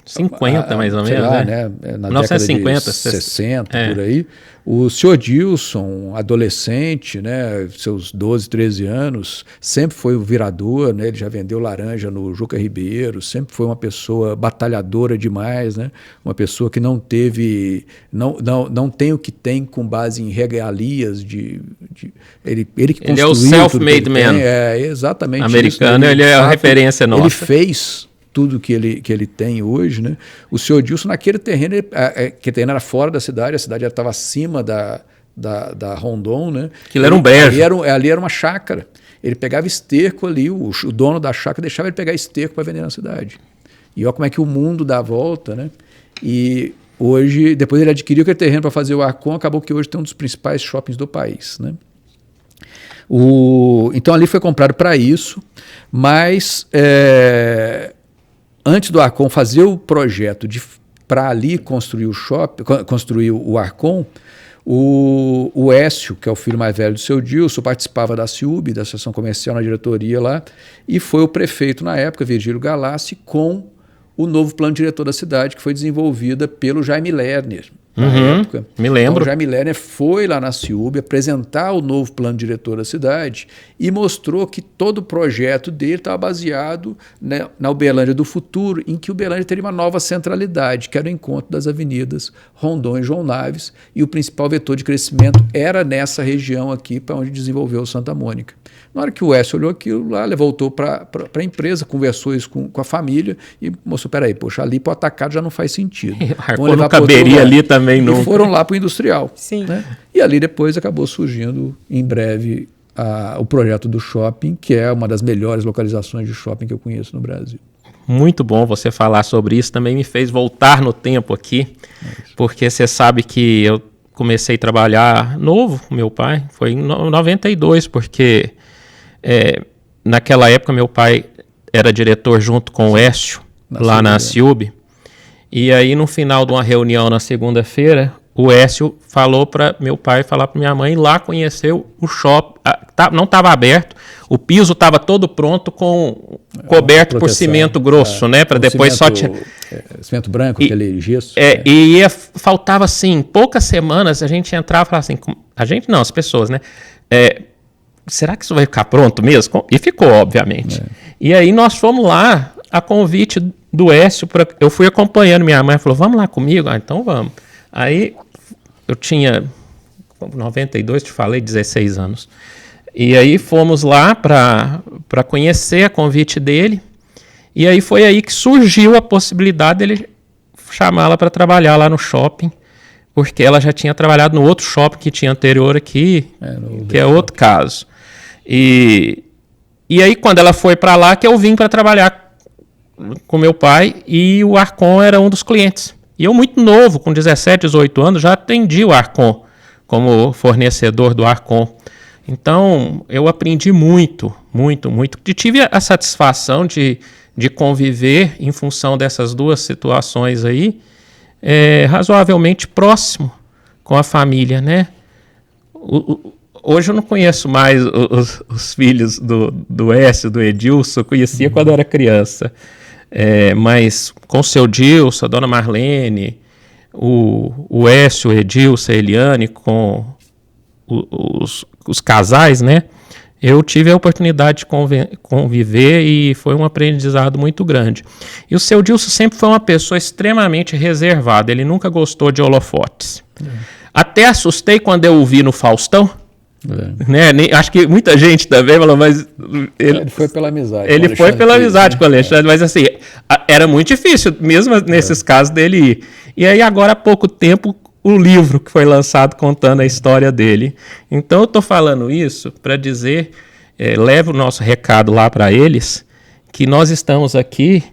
50, mais ou menos, lá, né? Na 1950, década de 60, por aí. O senhor Dilson, adolescente, né, seus 12, 13 anos, sempre foi o virador, né, ele já vendeu laranja no Juca Ribeiro, sempre foi uma pessoa batalhadora demais, né, uma pessoa que não teve, não tem o que tem com base em regalias ele que construiu. Ele é o self-made man. Exatamente. Americano, ele é a referência nossa. Ele fez tudo que ele tem hoje, né? O senhor Dilson, naquele terreno, que terreno era fora da cidade, a cidade estava acima da Rondon, né? Aquilo era um brejo. Ali era uma chácara. Ele pegava esterco ali, o dono da chácara deixava ele pegar esterco para vender na cidade. E olha como é que o mundo dá a volta, né? E hoje, depois ele adquiriu aquele terreno para fazer o Arcon, acabou que hoje tem um dos principais shoppings do país, né? Então ali foi comprado para isso, mas antes do Arcon fazer o projeto para ali construir o shopping, construir o Arcon, o Écio, que é o filho mais velho do seu Dilson, participava da CIUB, da Associação Comercial, na diretoria lá, e foi o prefeito na época, Virgílio Galassi, com o novo plano diretor da cidade, que foi desenvolvida pelo Jaime Lerner. Na época. Me lembro. Então, o Jaime Lerner foi lá na CIUB apresentar o novo plano diretor da cidade e mostrou que todo o projeto dele estava baseado, né, na Uberlândia do futuro, em que Uberlândia teria uma nova centralidade, que era o encontro das avenidas Rondon e João Naves, e o principal vetor de crescimento era nessa região aqui, para onde desenvolveu o Santa Mônica. Na hora que o Écio olhou aquilo lá, ele voltou para a empresa, conversou isso com a família e mostrou, peraí, poxa, ali para o atacado já não faz sentido. Arcon não caberia ali também, não. E foram lá para o industrial. Sim. Né? E ali depois acabou surgindo, em breve, o projeto do shopping, que é uma das melhores localizações de shopping que eu conheço no Brasil. Muito bom você falar sobre isso, também me fez voltar no tempo aqui, porque você sabe que eu comecei a trabalhar novo com meu pai, foi em 92, porque naquela época meu pai era diretor junto com o Écio, lá na CIUB, e aí no final de uma reunião na segunda-feira, o Écio falou para meu pai falar para minha mãe ir lá conhecer o shopping. Não estava aberto, o piso estava todo pronto, coberto por cimento grosso, né? Para depois só tirar. Cimento branco, aquele gesso. E faltava assim, poucas semanas a gente entrava e falava assim, a gente não, as pessoas, né? Será que isso vai ficar pronto mesmo? E ficou, obviamente. E aí nós fomos lá, a convite do Écio, eu fui acompanhando minha mãe, falou, vamos lá comigo? Então vamos. Aí eu tinha 92, te falei, 16 anos. E aí fomos lá para conhecer a convite dele. E aí foi aí que surgiu a possibilidade dele chamá-la para trabalhar lá no shopping, porque ela já tinha trabalhado no outro shopping que tinha anterior aqui, que é outro caso. E aí quando ela foi para lá, que eu vim para trabalhar com meu pai, e o Arcon era um dos clientes. E eu, muito novo, com 17, 18 anos, já atendi o Arcon como fornecedor do Arcon. Então, eu aprendi muito, muito, muito. E tive a satisfação de conviver em função dessas duas situações aí, razoavelmente próximo com a família, né? Hoje eu não conheço mais os filhos do Écio, do Edilson, eu conhecia quando eu era criança. Mas com o seu Dilson, a dona Marlene, o Écio, o Edilson, a Eliane, com os casais, né? Eu tive a oportunidade de conviver e foi um aprendizado muito grande. E o seu Dilson sempre foi uma pessoa extremamente reservada, ele nunca gostou de holofotes. Até assustei quando eu o vi no Faustão. Né? Acho que muita gente também falou, mas ele foi pela amizade. Ele foi pela amizade com o Alexandre, mas assim, era muito difícil, mesmo nesses casos dele ir. E aí agora há pouco tempo, o livro que foi lançado contando a história dele. Então eu estou falando isso para dizer, leva o nosso recado lá para eles, que nós estamos aqui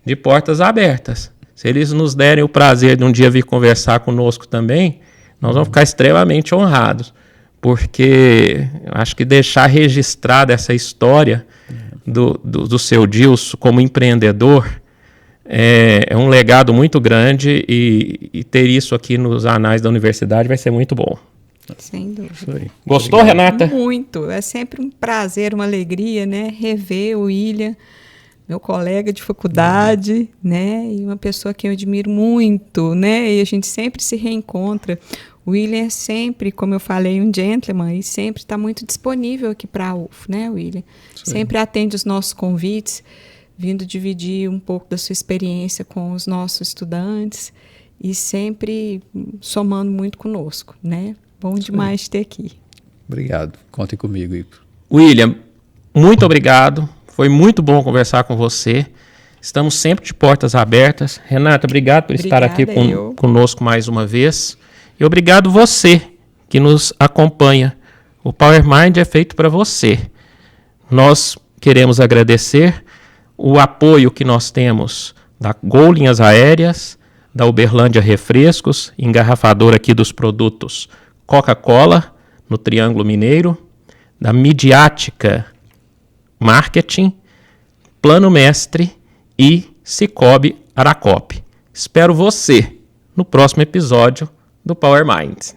de portas abertas. Se eles nos derem o prazer de um dia vir conversar conosco também, nós vamos ficar extremamente honrados. Porque acho que deixar registrada essa história do seu Dilson como empreendedor é um legado muito grande e ter isso aqui nos anais da universidade vai ser muito bom. Sem dúvida. Gostou, Obrigado. Renata? Muito. É sempre um prazer, uma alegria, né? Rever o William, meu colega de faculdade, né? E uma pessoa que eu admiro muito, né? E a gente sempre se reencontra. O William é sempre, como eu falei, um gentleman e sempre está muito disponível aqui para a UF, né, William? Sempre atende os nossos convites, vindo dividir um pouco da sua experiência com os nossos estudantes e sempre somando muito conosco, né? Bom demais ter aqui. Obrigado. Contem comigo, Igor. William, muito obrigado. Foi muito bom conversar com você. Estamos sempre de portas abertas. Renata, obrigado por estar aqui conosco mais uma vez. E obrigado você que nos acompanha. O Power Mind é feito para você. Nós queremos agradecer o apoio que nós temos da Gol Linhas Aéreas, da Uberlândia Refrescos, engarrafador aqui dos produtos Coca-Cola, no Triângulo Mineiro, da Midiática Marketing, Plano Mestre e Cicobi Aracop. Espero você no próximo episódio do Power Mind.